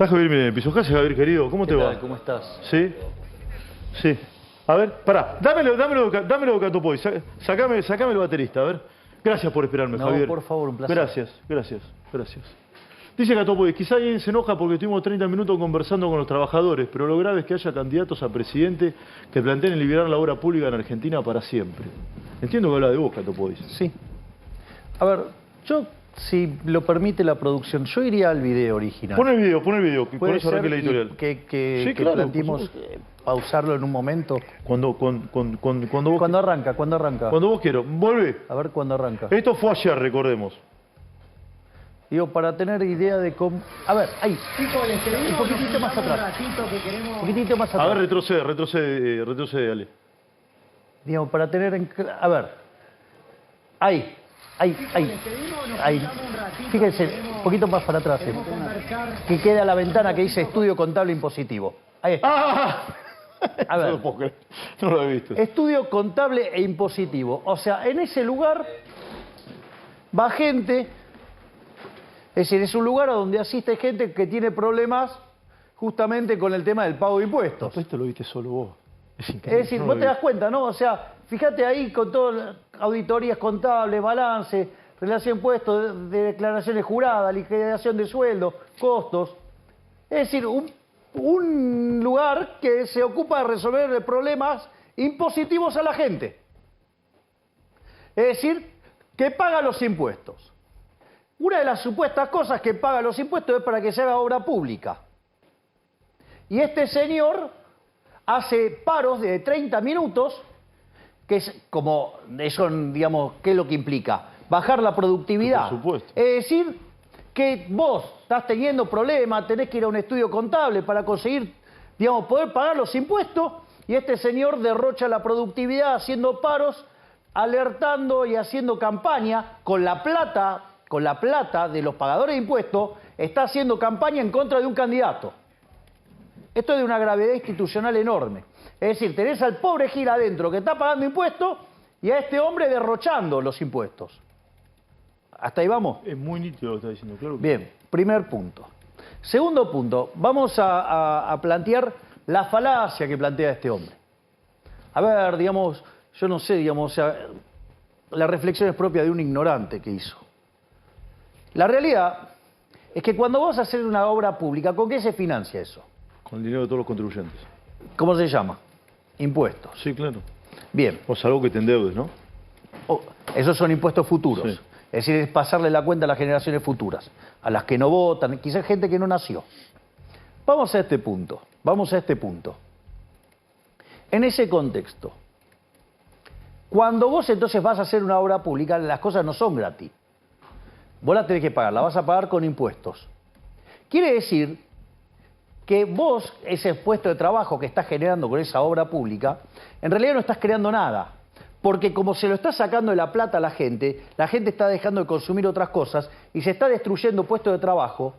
Está Javier Milei en el piso. ¿Qué haces, Javier, querido? ¿Cómo te va? ¿Cómo estás? ¿Sí? Sí. A ver, pará. Dámelo de Catopoy. Sacame el baterista, a ver. Gracias por esperarme, No, Javier. por favor, un placer. Gracias. Dice Catopoy, quizá alguien se enoja porque estuvimos 30 minutos conversando con los trabajadores, pero lo grave es que haya candidatos a presidente que planteen liberar la obra pública en Argentina para siempre. Entiendo que habla de vos, Catopoy. Sí. A ver, yo, si lo permite la producción, yo iría al video original. Pon el video, que con Puede eso arranque la ser editorial. que claro, planteemos pausarlo en un momento. Cuando vos... ¿Cuándo arranca? Cuando vos quiero. Volvé. A ver cuándo arranca. Esto fue ayer, recordemos. Digo, para tener idea de cómo... A ver, ahí. Un poquitito más atrás. Un poquitito más atrás. A ver, retrocede, Ale. Digamos, para tener en... A ver. Ahí. Fíjense, un poquito más para atrás. Que queda la ventana que dice Estudio Contable Impositivo. Ahí está. ¡Ah! A ver. No lo he visto. Estudio Contable e Impositivo. O sea, en ese lugar va gente... Es decir, es un lugar a donde asiste gente que tiene problemas justamente con el tema del pago de impuestos. Esto lo viste solo vos. Es decir, vos te das cuenta, ¿no? O sea, fíjate ahí con todas auditorías contables, balance, relación de impuestos, de declaraciones juradas, liquidación de sueldos, costos. Es decir, un lugar que se ocupa de resolver problemas impositivos a la gente. Es decir, que paga los impuestos. Una de las supuestas cosas que paga los impuestos es para que se haga obra pública. Y este señor hace paros de 30 minutos, que es como, eso, digamos, ¿qué es lo que implica? Bajar la productividad. Por supuesto. Es decir, que vos estás teniendo problemas, tenés que ir a un estudio contable para conseguir, digamos, poder pagar los impuestos, y este señor derrocha la productividad haciendo paros, alertando y haciendo campaña con la plata de los pagadores de impuestos, está haciendo campaña en contra de un candidato. Esto es de una gravedad institucional enorme. Es decir, tenés al pobre Gil adentro que está pagando impuestos y a este hombre derrochando los impuestos. ¿Hasta ahí vamos? Es muy nítido lo que está diciendo, claro. Bien, primer punto. Segundo punto, vamos a plantear la falacia que plantea este hombre. A ver, digamos, yo no sé, digamos, o sea, la reflexión es propia de un ignorante que hizo. La realidad es que cuando vos haces una obra pública, ¿con qué se financia eso? Con el dinero de todos los contribuyentes. ¿Cómo se llama? Impuestos. Sí, claro. Bien. O salvo que te endeudes, ¿no? Esos son impuestos futuros. Sí. Es decir, es pasarle la cuenta a las generaciones futuras, a las que no votan, quizás gente que no nació. Vamos a este punto. En ese contexto, cuando vos entonces vas a hacer una obra pública, las cosas no son gratis. Vos la tenés que pagar, la vas a pagar con impuestos. Quiere decir que vos, ese puesto de trabajo que estás generando con esa obra pública, en realidad no estás creando nada. Porque como se lo está sacando de la plata a la gente está dejando de consumir otras cosas y se está destruyendo puestos de trabajo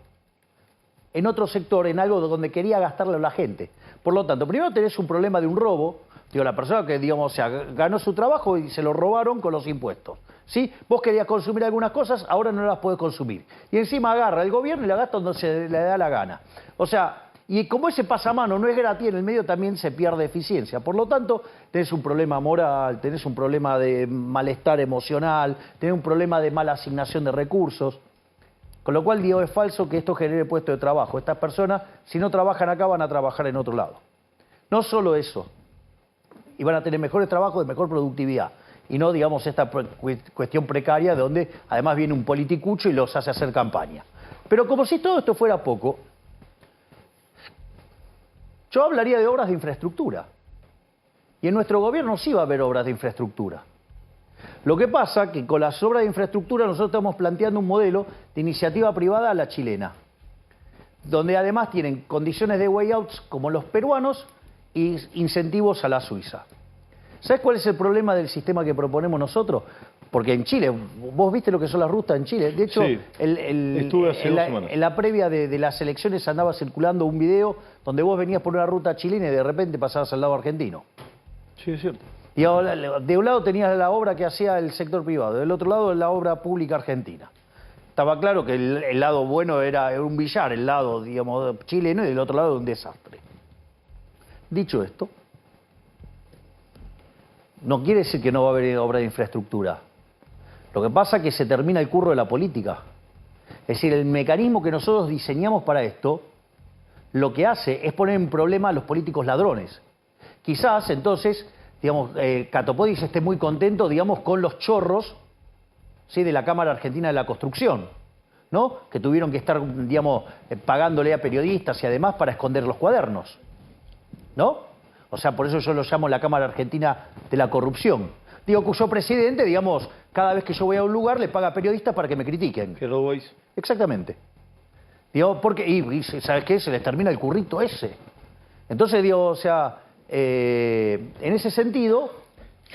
en otro sector, en algo donde quería gastarle a la gente. Por lo tanto, primero tenés un problema de un robo. Digo, la persona que, digamos, o sea, ganó su trabajo y se lo robaron con los impuestos. ¿Sí? Vos querías consumir algunas cosas, ahora no las podés consumir. Y encima agarra el gobierno y la gasta donde se le da la gana. O sea, y como ese pasamano no es gratis, en el medio también se pierde eficiencia. Por lo tanto, tenés un problema moral, tenés un problema de malestar emocional, tenés un problema de mala asignación de recursos. Con lo cual, digo, es falso que esto genere puestos de trabajo. Estas personas, si no trabajan acá, van a trabajar en otro lado. No solo eso. Y van a tener mejores trabajos de mejor productividad. Y no, digamos, esta cuestión precaria donde además viene un politicucho y los hace hacer campaña. Pero como si todo esto fuera poco, yo hablaría de obras de infraestructura. Y en nuestro gobierno sí va a haber obras de infraestructura. Lo que pasa es que con las obras de infraestructura nosotros estamos planteando un modelo de iniciativa privada a la chilena, donde además tienen condiciones de way outs como los peruanos y incentivos a la Suiza. ¿Sabes cuál es el problema del sistema que proponemos nosotros? Porque en Chile, vos viste lo que son las rutas en Chile. De hecho, sí, estuve hace 2 semanas. En la previa de las elecciones andaba circulando un video donde vos venías por una ruta chilena y de repente pasabas al lado argentino. Sí, es cierto. Y de un lado tenías la obra que hacía el sector privado, del otro lado la obra pública argentina. estaba claro que el lado bueno era un billar, el lado, digamos, chileno, y del otro lado un desastre. Dicho esto, no quiere decir que no va a haber obra de infraestructura. Lo que pasa es que se termina el curro de la política. Es decir, el mecanismo que nosotros diseñamos para esto, lo que hace es poner en problema a los políticos ladrones. Quizás, entonces, digamos, Catopodis esté muy contento, digamos, con los chorros, ¿sí?, de la Cámara Argentina de la Construcción, ¿no? Que tuvieron que estar, digamos, pagándole a periodistas y además para esconder los cuadernos, ¿no? O sea, por eso yo lo llamo la Cámara Argentina de la Corrupción. Digo, cuyo presidente, digamos, cada vez que yo voy a un lugar le paga a periodistas para que me critiquen. Hello, boys. Exactamente. Digo, porque, y ¿sabes qué? Se les termina el currito ese. Entonces, digo, o sea, en ese sentido...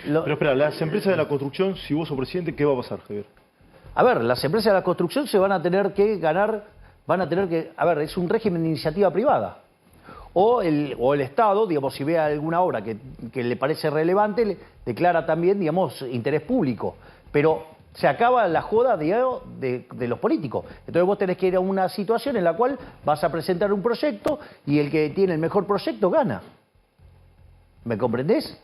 Pero espera, las empresas de la construcción, si vos sos presidente, ¿qué va a pasar, Javier? A ver, las empresas de la construcción se van a tener que ganar, a ver, es un régimen de iniciativa privada. O el Estado, digamos, si ve alguna obra que le parece relevante, le declara también, digamos, interés público. Pero se acaba la joda, digamos, de los políticos. Entonces vos tenés que ir a una situación en la cual vas a presentar un proyecto y el que tiene el mejor proyecto gana. ¿Me comprendés?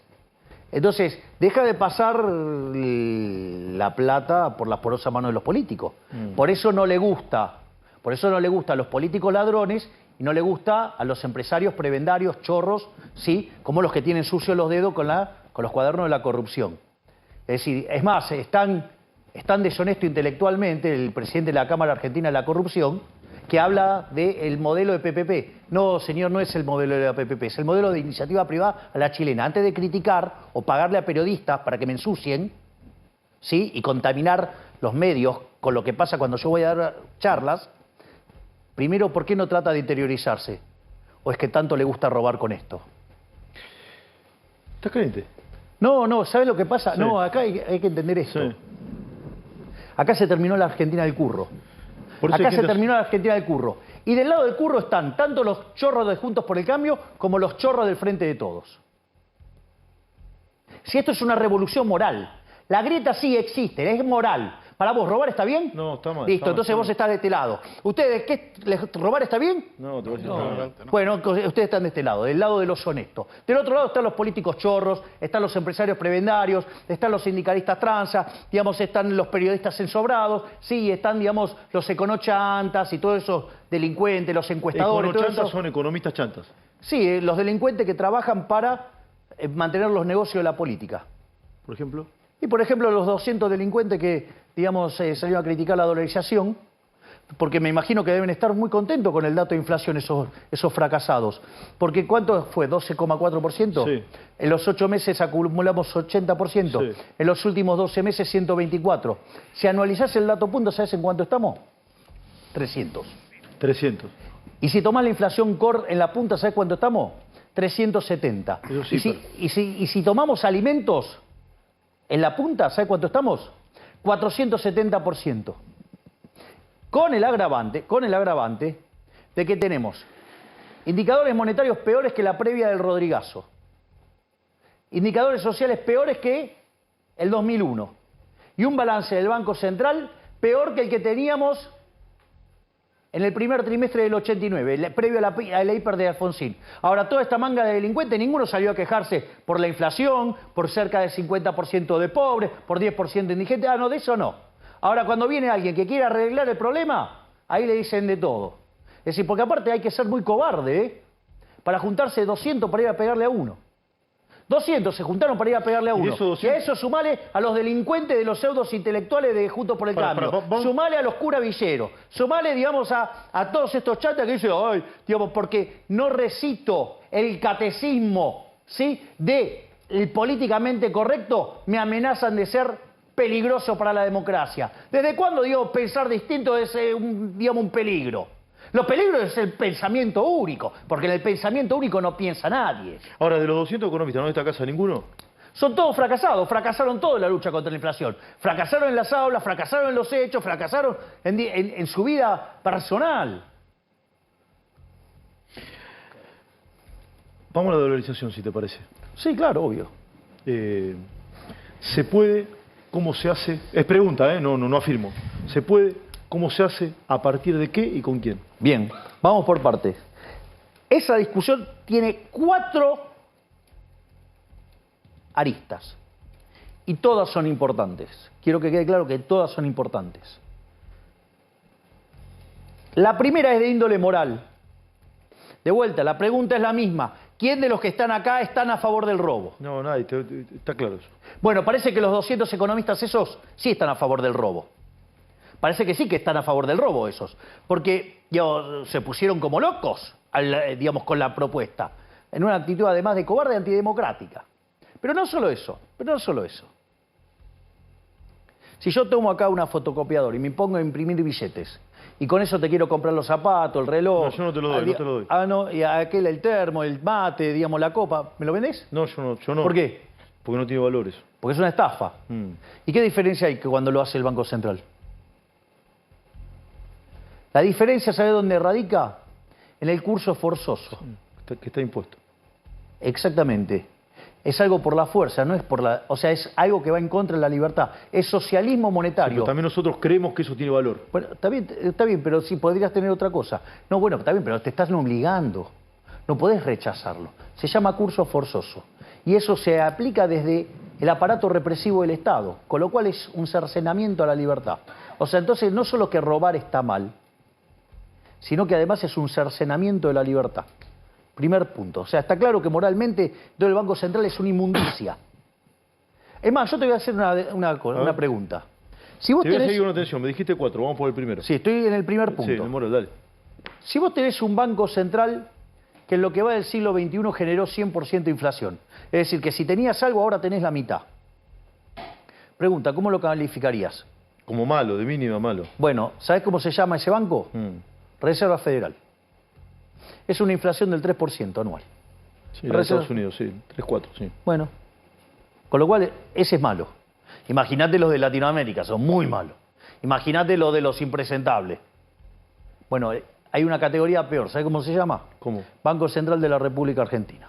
Entonces, deja de pasar la plata por las porosas manos de los políticos. Por eso no le gusta. Por eso no le gusta a los políticos ladrones y no le gusta a los empresarios prebendarios, chorros, ¿sí?, como los que tienen sucios los dedos con los cuadernos de la corrupción. Es decir, es más, es tan deshonesto intelectualmente el presidente de la Cámara Argentina de la Corrupción que habla del modelo de PPP. No, señor, no es el modelo de la PPP, es el modelo de iniciativa privada a la chilena. Antes de criticar o pagarle a periodistas para que me ensucien, ¿sí?, y contaminar los medios con lo que pasa cuando yo voy a dar charlas, primero, ¿por qué no trata de interiorizarse? ¿O es que tanto le gusta robar con esto? ¿Estás caliente? No, ¿sabes lo que pasa? Sí. No, acá hay que entender esto. Sí. Acá se terminó la Argentina del curro. Por eso Acá hay se gente... terminó la Argentina del curro. Y del lado del curro están tanto los chorros de Juntos por el Cambio como los chorros del Frente de Todos. Si esto es una revolución moral, la grieta sí existe, es moral. ¿Para vos robar está bien? No, está mal. Listo, está entonces mal, vos estás de este lado. ¿Ustedes qué? ¿Robar está bien? No, te voy a decir No. Bueno, ustedes están de este lado, del lado de los honestos. Del otro lado están los políticos chorros, están los empresarios prebendarios, están los sindicalistas tranza, digamos, están los periodistas ensobrados, sí, están, digamos, los econochantas y todos esos delincuentes, los encuestadores. Todo Econochantas eso. son economistas chantas. Sí, los delincuentes que trabajan para mantener los negocios de la política. Por ejemplo. Y, por ejemplo, los 200 delincuentes que, digamos, salieron a criticar la dolarización, porque me imagino que deben estar muy contentos con el dato de inflación esos fracasados. Porque ¿cuánto fue? ¿12,4%? Sí. En los 8 meses acumulamos 80%. Sí. En los últimos 12 meses 124%. Si anualizás el dato punto, ¿sabes en cuánto estamos? 300. 300. Y si tomás la inflación core en la punta, ¿sabes cuánto estamos? 370. Eso sí, Y si tomamos alimentos en la punta, ¿sabes cuánto estamos? 470%. Con el agravante de que tenemos indicadores monetarios peores que la previa del Rodrigazo, indicadores sociales peores que el 2001 y un balance del Banco Central peor que el que teníamos en el primer trimestre del 89, previo a la hiper de Alfonsín. Ahora, toda esta manga de delincuentes, ninguno salió a quejarse por la inflación, por cerca del 50% de pobres, por 10% de indigentes. Ah, no, de eso no. Ahora, cuando viene alguien que quiere arreglar el problema, ahí le dicen de todo. Es decir, porque aparte hay que ser muy cobarde, ¿eh?, para juntarse 200 para ir a pegarle a uno. 200 se juntaron para ir a pegarle a ¿Y uno. esos 200? Y a eso sumale a los delincuentes de los pseudos intelectuales de Juntos por el Cambio. Sumale a los curas villeros. Sumale, digamos, a todos estos chatas que dicen, ay, digamos, porque no recito el catecismo, ¿sí?, de el políticamente correcto, me amenazan de ser peligroso para la democracia. ¿Desde cuándo, digo, pensar distinto es un peligro? Los peligros es el pensamiento único, porque en el pensamiento único no piensa nadie. Ahora, de los 200 economistas, ¿no destacás a ninguno? Son todos fracasados, fracasaron todos en la lucha contra la inflación. Fracasaron en las aulas, fracasaron en los hechos, fracasaron en su vida personal. Vamos a la dolarización, si te parece. Sí, claro, obvio. ¿Se puede? ¿Cómo se hace? Es pregunta, ¿eh? No afirmo. ¿Se puede? ¿Cómo se hace? ¿A partir de qué y con quién? Bien, vamos por partes. Esa discusión tiene 4 aristas y todas son importantes. Quiero que quede claro que todas son importantes. La primera es de índole moral. De vuelta, la pregunta es la misma. ¿Quién de los que están acá están a favor del robo? No, nadie, está claro eso. Bueno, parece que los 200 economistas esos sí están a favor del robo. Parece que sí que están a favor del robo esos. Porque se pusieron como locos, digamos, con la propuesta. En una actitud además de cobarde y antidemocrática. Pero no solo eso, Si yo tomo acá una fotocopiadora y me pongo a imprimir billetes, y con eso te quiero comprar los zapatos, el reloj... No, yo no te lo doy, no te lo doy. Ah, no, y aquel, el termo, el mate, digamos, la copa, ¿me lo vendés? No, yo no. ¿Por qué? Porque no tiene valores. Porque es una estafa. ¿Y qué diferencia hay que cuando lo hace el Banco Central? La diferencia, ¿sabe dónde radica? En el curso forzoso. Que está impuesto. Exactamente. Es algo por la fuerza, no es por la... O sea, es algo que va en contra de la libertad. Es socialismo monetario. Sí, pero también nosotros creemos que eso tiene valor. Bueno, está bien, pero sí podrías tener otra cosa. No, bueno, está bien, pero te estás obligando. No podés rechazarlo. Se llama curso forzoso. Y eso se aplica desde el aparato represivo del Estado, con lo cual es un cercenamiento a la libertad. O sea, entonces no solo que robar está mal, sino que además es un cercenamiento de la libertad. Primer punto. O sea, está claro que moralmente todo el Banco Central es una inmundicia. Es más, yo te voy a hacer una pregunta. Si vos te voy a seguir con atención. Me dijiste 4, vamos por el primero. Sí, estoy en el primer punto. Sí, en moral, dale. Si vos tenés un Banco Central que en lo que va del siglo XXI generó 100% de inflación, es decir, que si tenías algo ahora tenés la mitad. Pregunta, ¿cómo lo calificarías? Como malo, de mínima malo. Bueno, ¿sabés cómo se llama ese banco? Reserva Federal. Es una inflación del 3% anual. Sí, la de Estados Unidos, sí, 3-4, sí. Bueno, con lo cual ese es malo. Imagínate los de Latinoamérica, son muy malos. Imagínate los de los impresentables. Bueno, hay una categoría peor, ¿sabes cómo se llama? ¿Cómo? Banco Central de la República Argentina.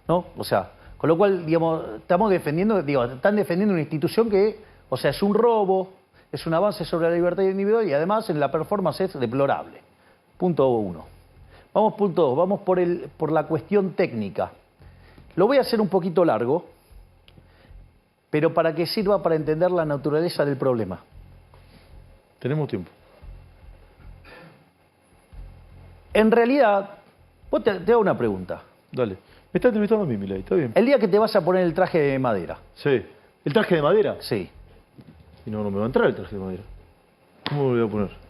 ¿No? O sea, con lo cual, digamos, están defendiendo una institución que, o sea, es un robo, es un avance sobre la libertad individual y además en la performance es deplorable. Punto 1. Vamos punto 2, vamos por la cuestión técnica. Lo voy a hacer un poquito largo, pero para que sirva para entender la naturaleza del problema. Tenemos tiempo. En realidad, vos te hago una pregunta. Dale. Me está entrevistando a mí, Milei, está bien. El día que te vas a poner el traje de madera. Sí. ¿El traje de madera? Sí. Y no me va a entrar el traje de madera. ¿Cómo lo voy a poner?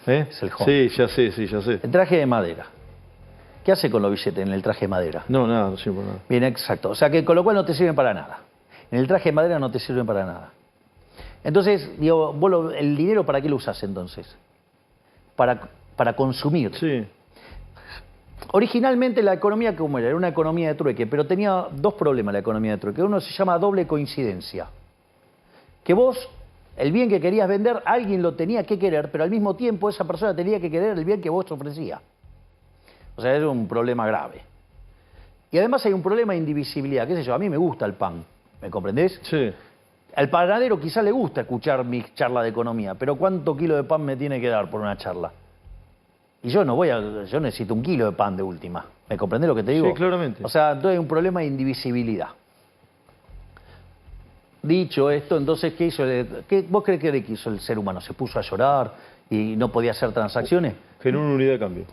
Es el home. Sí, ya sé. El traje de madera. ¿Qué hace con los billetes en el traje de madera? No, nada, no sirve para nada. Bien, exacto. O sea que con lo cual no te sirven para nada. En el traje de madera no te sirven para nada. Entonces, digo, vos ¿el dinero para qué lo usás entonces? Para consumir. Sí. Originalmente la economía, ¿cómo era? Era una economía de trueque, pero tenía 2 problemas la economía de trueque. Uno se llama doble coincidencia. Que vos, el bien que querías vender, alguien lo tenía que querer, pero al mismo tiempo esa persona tenía que querer el bien que vos te ofrecía. O sea, es un problema grave. Y además hay un problema de indivisibilidad. ¿Qué sé yo? A mí me gusta el pan, ¿me comprendés? Sí. Al panadero quizá le gusta escuchar mi charla de economía, pero ¿cuánto kilo de pan me tiene que dar por una charla? Y yo yo necesito 1 kilo de pan de última. ¿Me comprendés lo que te digo? Sí, claramente. O sea, entonces hay un problema de indivisibilidad. Dicho esto, entonces, ¿qué hizo? ¿Vos crees que hizo el ser humano? ¿Se puso a llorar y no podía hacer transacciones? Generó una unidad de cambio.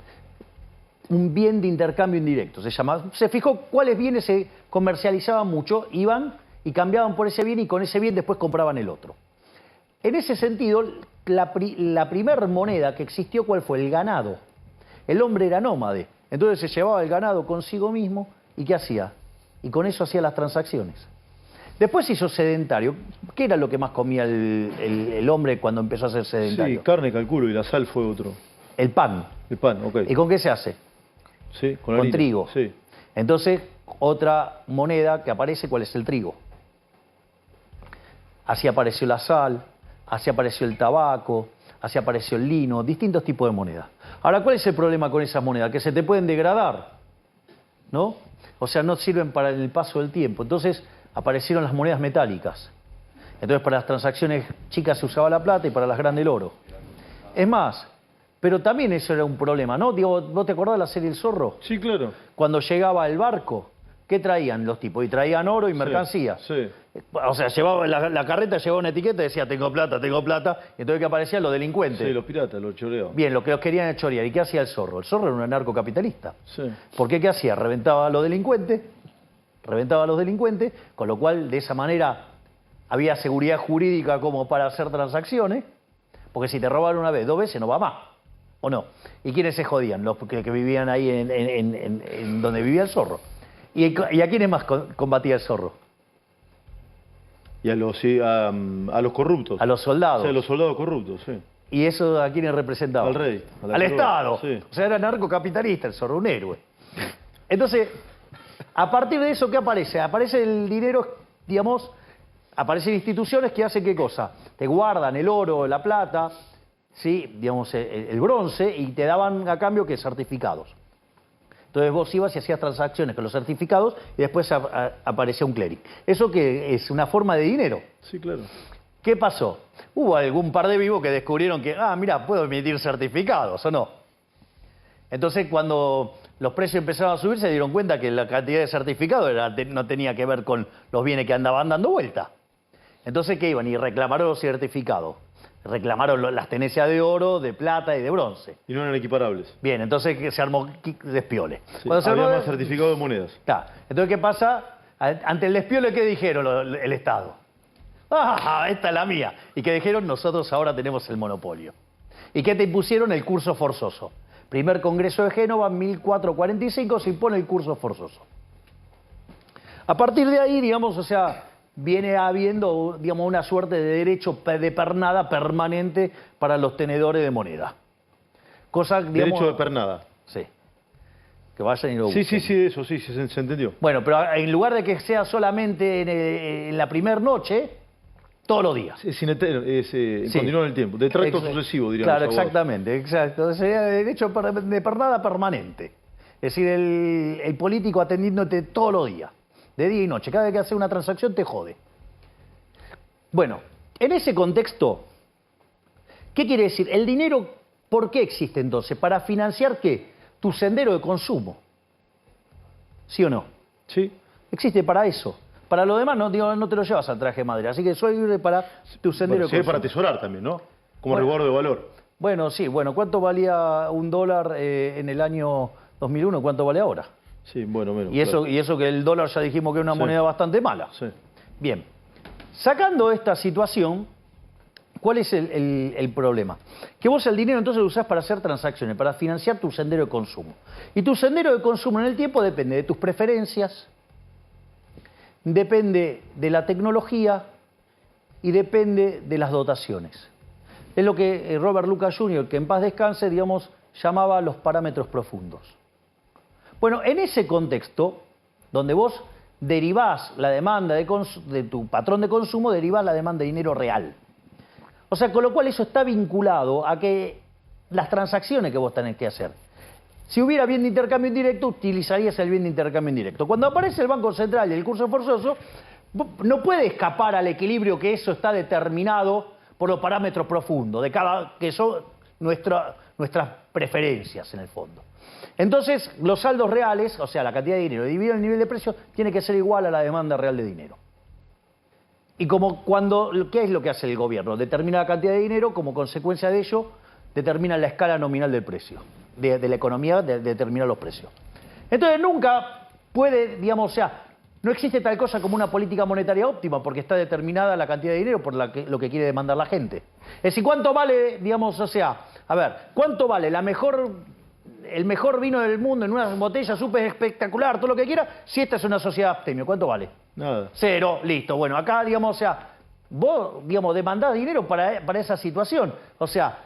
Un bien de intercambio indirecto, se llama. Se fijó cuáles bienes se comercializaban mucho, iban y cambiaban por ese bien y con ese bien después compraban el otro. En ese sentido, la primer moneda que existió, ¿cuál fue? El ganado. El hombre era nómade, entonces se llevaba el ganado consigo mismo y ¿qué hacía? Y con eso hacía las transacciones. Después se hizo sedentario. ¿Qué era lo que más comía el hombre cuando empezó a ser sedentario? Sí, carne, calculo, y la sal fue otro. El pan. El pan, ok. ¿Y con qué se hace? Sí, con harina. Trigo. Sí. Entonces, otra moneda que aparece, ¿cuál es? El trigo. Así apareció la sal, así apareció el tabaco, así apareció el lino, distintos tipos de monedas. Ahora, ¿cuál es el problema con esas monedas? Que se te pueden degradar, ¿no? O sea, no sirven para el paso del tiempo. Entonces, aparecieron las monedas metálicas. Entonces para las transacciones chicas se usaba la plata y para las grandes el oro. Es más, pero también eso era un problema, ¿no? Digo, ¿vos te acordás de la serie El Zorro? Sí, claro. Cuando llegaba el barco, ¿qué traían los tipos? Y traían oro y mercancías. Sí. O sea, llevaba la carreta llevaba una etiqueta y decía, tengo plata, y entonces que aparecían los delincuentes. Sí, los piratas, los choreaban. Bien, lo que los querían es chorear. ¿Y qué hacía el Zorro? El Zorro era un anarcocapitalista. Sí. ¿Por qué? ¿Qué hacía? Reventaba a los delincuentes, con lo cual de esa manera había seguridad jurídica como para hacer transacciones, porque si te roban una vez, 2 veces no va más, ¿o no? ¿Y quiénes se jodían? Los que vivían ahí en donde vivía el Zorro. ¿Y a quiénes más combatía el Zorro? Y a los corruptos. A los soldados. Sí, a los soldados corruptos, sí. ¿Y eso a quiénes representaba? Al rey. Al Estado. Sí. O sea, era narcocapitalista el Zorro, un héroe. Entonces, a partir de eso, ¿qué aparece? Aparece el dinero, digamos, aparecen instituciones que hacen ¿qué cosa? Te guardan el oro, la plata, ¿sí? Digamos, el bronce, y te daban a cambio ¿qué? Certificados. Entonces vos ibas y hacías transacciones con los certificados y después aparecía un cleric. ¿Eso qué es? Una forma de dinero. Sí, claro. ¿Qué pasó? Hubo algún par de vivos que descubrieron que, mira, puedo emitir certificados, ¿o no? Entonces, cuando los precios empezaron a subir, se dieron cuenta que la cantidad de certificados no tenía que ver con los bienes que andaban dando vuelta. Entonces, ¿qué iban? Y reclamaron los certificados. Reclamaron las tenencias de oro, de plata y de bronce. Y no eran equiparables. Bien, entonces se armó despiole. Sí, había más certificado de monedas. Está. Entonces, ¿qué pasa? Ante el despiole, ¿qué dijeron el Estado? Esta es la mía. ¿Y qué dijeron? Nosotros ahora tenemos el monopolio. ¿Y qué te impusieron? El curso forzoso. Primer Congreso de Génova, 1445, se impone el curso forzoso. A partir de ahí, digamos, o sea, viene habiendo, digamos, una suerte de derecho de pernada permanente para los tenedores de moneda. Cosa, digamos, derecho de pernada. Sí. Que vayan y lo busquen. Sí, eso sí, se entendió. Bueno, pero en lugar de que sea solamente en la primera noche, todos los días. Es continúa en el tiempo, de tracto sucesivo, diríamos. Claro, exactamente, exacto. Sería derecho de pernada permanente. Es decir, el político atendiéndote todos los días, de día y noche. Cada vez que hace una transacción te jode. Bueno, en ese contexto, ¿qué quiere decir? El dinero, ¿por qué existe entonces? ¿Para financiar qué? Tu sendero de consumo. ¿Sí o no? Sí. Existe para eso. Para lo demás no te lo llevas al traje de madre. Así que soy libre para tu sendero de consumo. Para atesorar también, ¿no? Como resguardo de valor. Bueno, sí. Bueno, ¿cuánto valía un dólar en el año 2001? ¿Cuánto vale ahora? Sí, bueno, menos. Y eso, claro. y eso que el dólar ya dijimos que es una moneda bastante mala. Sí. Bien. Sacando esta situación, ¿cuál es el problema? Que vos el dinero entonces lo usás para hacer transacciones, para financiar tu sendero de consumo. Y tu sendero de consumo en el tiempo depende de tus preferencias, depende de la tecnología y depende de las dotaciones. Es lo que Robert Lucas Jr., que en paz descanse, digamos, llamaba los parámetros profundos. Bueno, en ese contexto, donde vos derivás la demanda de tu patrón de consumo, derivás la demanda de dinero real. O sea, con lo cual eso está vinculado a que las transacciones que vos tenés que hacer. Si hubiera bien de intercambio indirecto, utilizarías el bien de intercambio indirecto. Cuando aparece el Banco Central y el curso forzoso, no puede escapar al equilibrio que eso está determinado por los parámetros profundos, que son nuestras preferencias en el fondo. Entonces, los saldos reales, o sea, la cantidad de dinero dividido el nivel de precio, tiene que ser igual a la demanda real de dinero. Y ¿qué es lo que hace el gobierno? Determina la cantidad de dinero, como consecuencia de ello, determina la escala nominal del precio, de la economía, de determinar los precios. Entonces nunca puede, digamos, o sea, no existe tal cosa como una política monetaria óptima, porque está determinada la cantidad de dinero por lo que quiere demandar la gente. Es decir, ¿cuánto vale, digamos, o sea, a ver, cuánto vale el mejor vino del mundo en una botella súper espectacular, todo lo que quiera, si esta es una sociedad abstemio? ¿Cuánto vale? Nada. 0, listo. Bueno, acá, digamos, o sea, vos, digamos, demandás dinero para esa situación. O sea,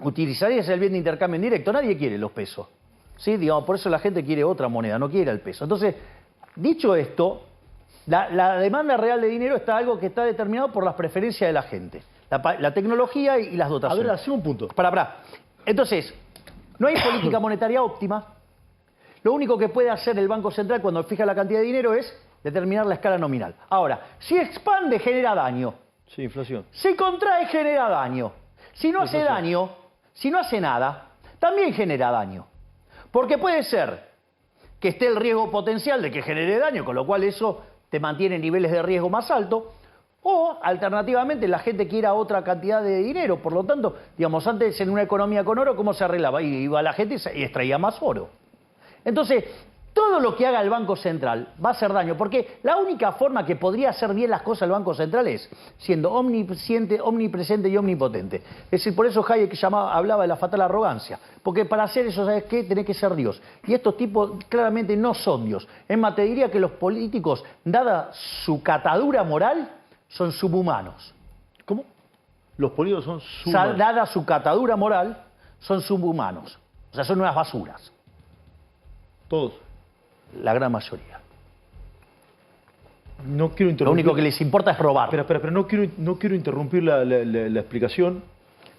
utilizarías el bien de intercambio indirecto. Nadie quiere los pesos. ¿Sí? Digamos, por eso la gente quiere otra moneda, no quiere el peso. Entonces, dicho esto, la demanda real de dinero está algo que está determinado por las preferencias de la gente. La tecnología y las dotaciones. A ver, hacemos un punto. Pará. Entonces, no hay política monetaria óptima. Lo único que puede hacer el Banco Central cuando fija la cantidad de dinero es determinar la escala nominal. Ahora, si expande, genera daño. Sí, inflación. Se contrae, genera daño. Si no hace daño, si no hace nada, también genera daño. Porque puede ser que esté el riesgo potencial de que genere daño, con lo cual eso te mantiene niveles de riesgo más altos, o alternativamente la gente quiera otra cantidad de dinero. Por lo tanto, digamos, antes en una economía con oro, ¿cómo se arreglaba? Iba la gente y extraía más oro. Entonces, todo lo que haga el Banco Central va a hacer daño, porque la única forma que podría hacer bien las cosas el Banco Central es siendo omnipresente y omnipotente. Es decir, por eso Hayek hablaba de la fatal arrogancia, porque para hacer eso, ¿sabes qué? Tenés que ser Dios. Y estos tipos claramente no son Dios. Es más, te diría que los políticos, dada su catadura moral, son subhumanos. ¿Cómo? Los políticos son subhumanos. Dada su catadura moral, son subhumanos. O sea, son unas basuras. Todos. La gran mayoría. No quiero interrumpir. Lo único que les importa es robar. Pero no quiero interrumpir la explicación.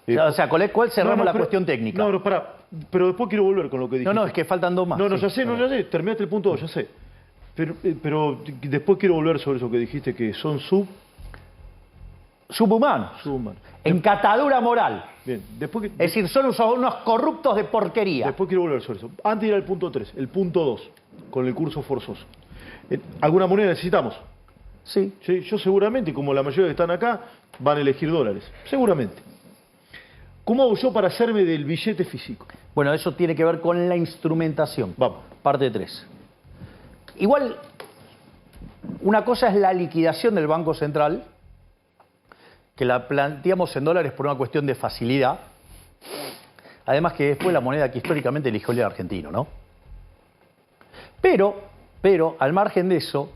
O sea, ¿cuál cerramos la cuestión técnica? No, pará. Pero después quiero volver con lo que dijiste. No, es que faltan dos más. No, sí, ya sé. Terminaste el punto 2, ya sé. Pero después quiero volver sobre eso que dijiste, que son subhumanos. En catadura moral. Bien. Es decir, son unos corruptos de porquería. Después quiero volver sobre eso. Antes de ir al punto 3, el punto 2, con el curso forzoso. ¿Alguna moneda necesitamos? Sí. Sí. Yo seguramente, como la mayoría que están acá, van a elegir dólares. Seguramente. ¿Cómo hago yo para hacerme del billete físico? Bueno, eso tiene que ver con la instrumentación. Vamos. Parte 3. Igual, una cosa es la liquidación del Banco Central, que la planteamos en dólares por una cuestión de facilidad. Además que fue la moneda que históricamente eligió el argentino, ¿no? Pero, al margen de eso,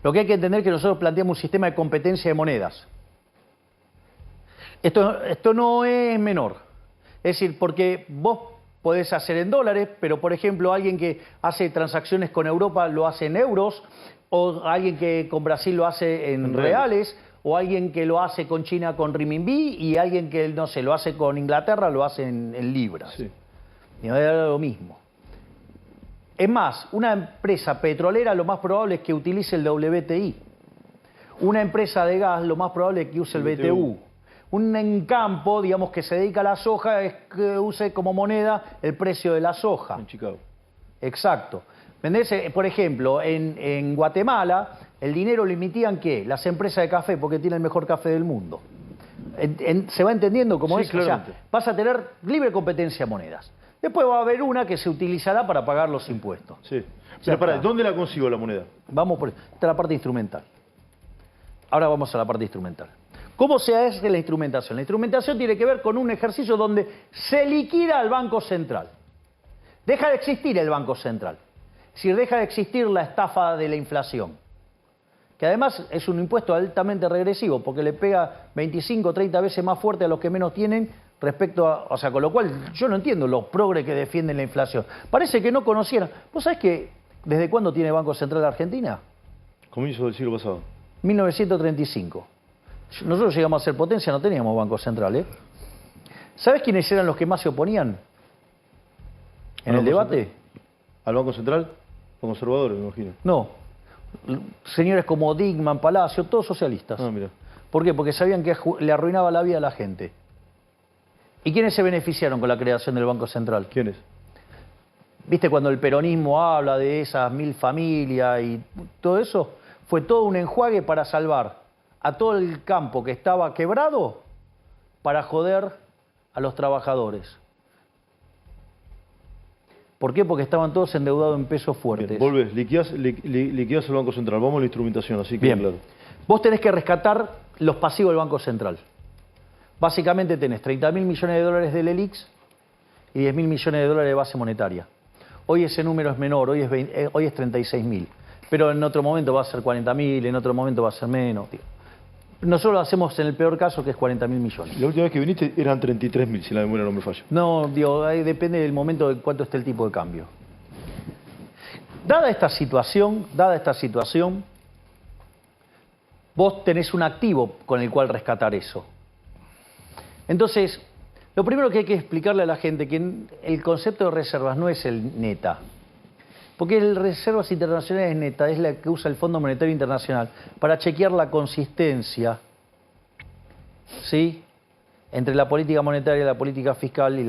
lo que hay que entender es que nosotros planteamos un sistema de competencia de monedas. Esto no es menor. Es decir, porque vos podés hacer en dólares, pero por ejemplo alguien que hace transacciones con Europa lo hace en euros, o alguien que con Brasil lo hace en reales, o alguien que lo hace con China con renminbi, y alguien que, no sé, lo hace con Inglaterra lo hace en libras. Sí. Y no era lo mismo. Es más, una empresa petrolera lo más probable es que utilice el WTI. Una empresa de gas lo más probable es que use el BTU. Un en campo, digamos, que se dedica a la soja, es que use como moneda el precio de la soja. En Chicago. Exacto. ¿Entendés? Por ejemplo, en Guatemala, el dinero lo emitían, ¿qué? Las empresas de café, porque tienen el mejor café del mundo. ¿Se va entendiendo cómo es? O sea, vas a tener libre competencia de monedas. Después va a haber una que se utilizará para pagar los impuestos. Sí. Pero pará, ¿dónde la consigo la moneda? Vamos por... Esta es la parte instrumental. Ahora vamos a la parte instrumental. ¿Cómo se hace la instrumentación? La instrumentación tiene que ver con un ejercicio donde se liquida al Banco Central. Deja de existir el Banco Central. Es decir, deja de existir la estafa de la inflación. Que además es un impuesto altamente regresivo, porque le pega 25 o 30 veces más fuerte a los que menos tienen respecto a... O sea, con lo cual yo no entiendo los progres que defienden la inflación. Parece que no conocieran. ¿Vos sabés que desde cuándo tiene Banco Central de Argentina? Comienzo del siglo pasado. 1935. Nosotros llegamos a ser potencia, no teníamos Banco Central, ¿eh? ¿Sabés quiénes eran los que más se oponían en el debate? ¿Al Banco Central? Los conservadores, me imagino. No. Señores como Dickmann, Palacio, todos socialistas. Ah, mira. ¿Por qué? Porque sabían que le arruinaba la vida a la gente. ¿Y quiénes se beneficiaron con la creación del Banco Central? ¿Quiénes? ¿Viste cuando el peronismo habla de esas 1000 familias y todo eso? Fue todo un enjuague para salvar a todo el campo que estaba quebrado para joder a los trabajadores. ¿Por qué? Porque estaban todos endeudados en pesos fuertes. Bien, volvés, liquidás el Banco Central. Vamos a la instrumentación, así que bien, claro. Vos tenés que rescatar los pasivos del Banco Central. Básicamente tenés 30.000 millones de dólares del ELIX y 10.000 millones de dólares de base monetaria. Hoy ese número es menor, hoy es 36.000. Pero en otro momento va a ser 40.000, en otro momento va a ser menos. Nosotros lo hacemos en el peor caso, que es 40.000 millones. La última vez que viniste eran 33.000, si la memoria no me falla. No, digo, ahí depende del momento de cuánto esté el tipo de cambio. Dada esta situación, vos tenés un activo con el cual rescatar eso. Entonces, lo primero que hay que explicarle a la gente que el concepto de reservas no es el neta. Porque el reservas internacionales neta es la que usa el Fondo Monetario Internacional para chequear la consistencia, ¿sí?, entre la política monetaria, la política fiscal y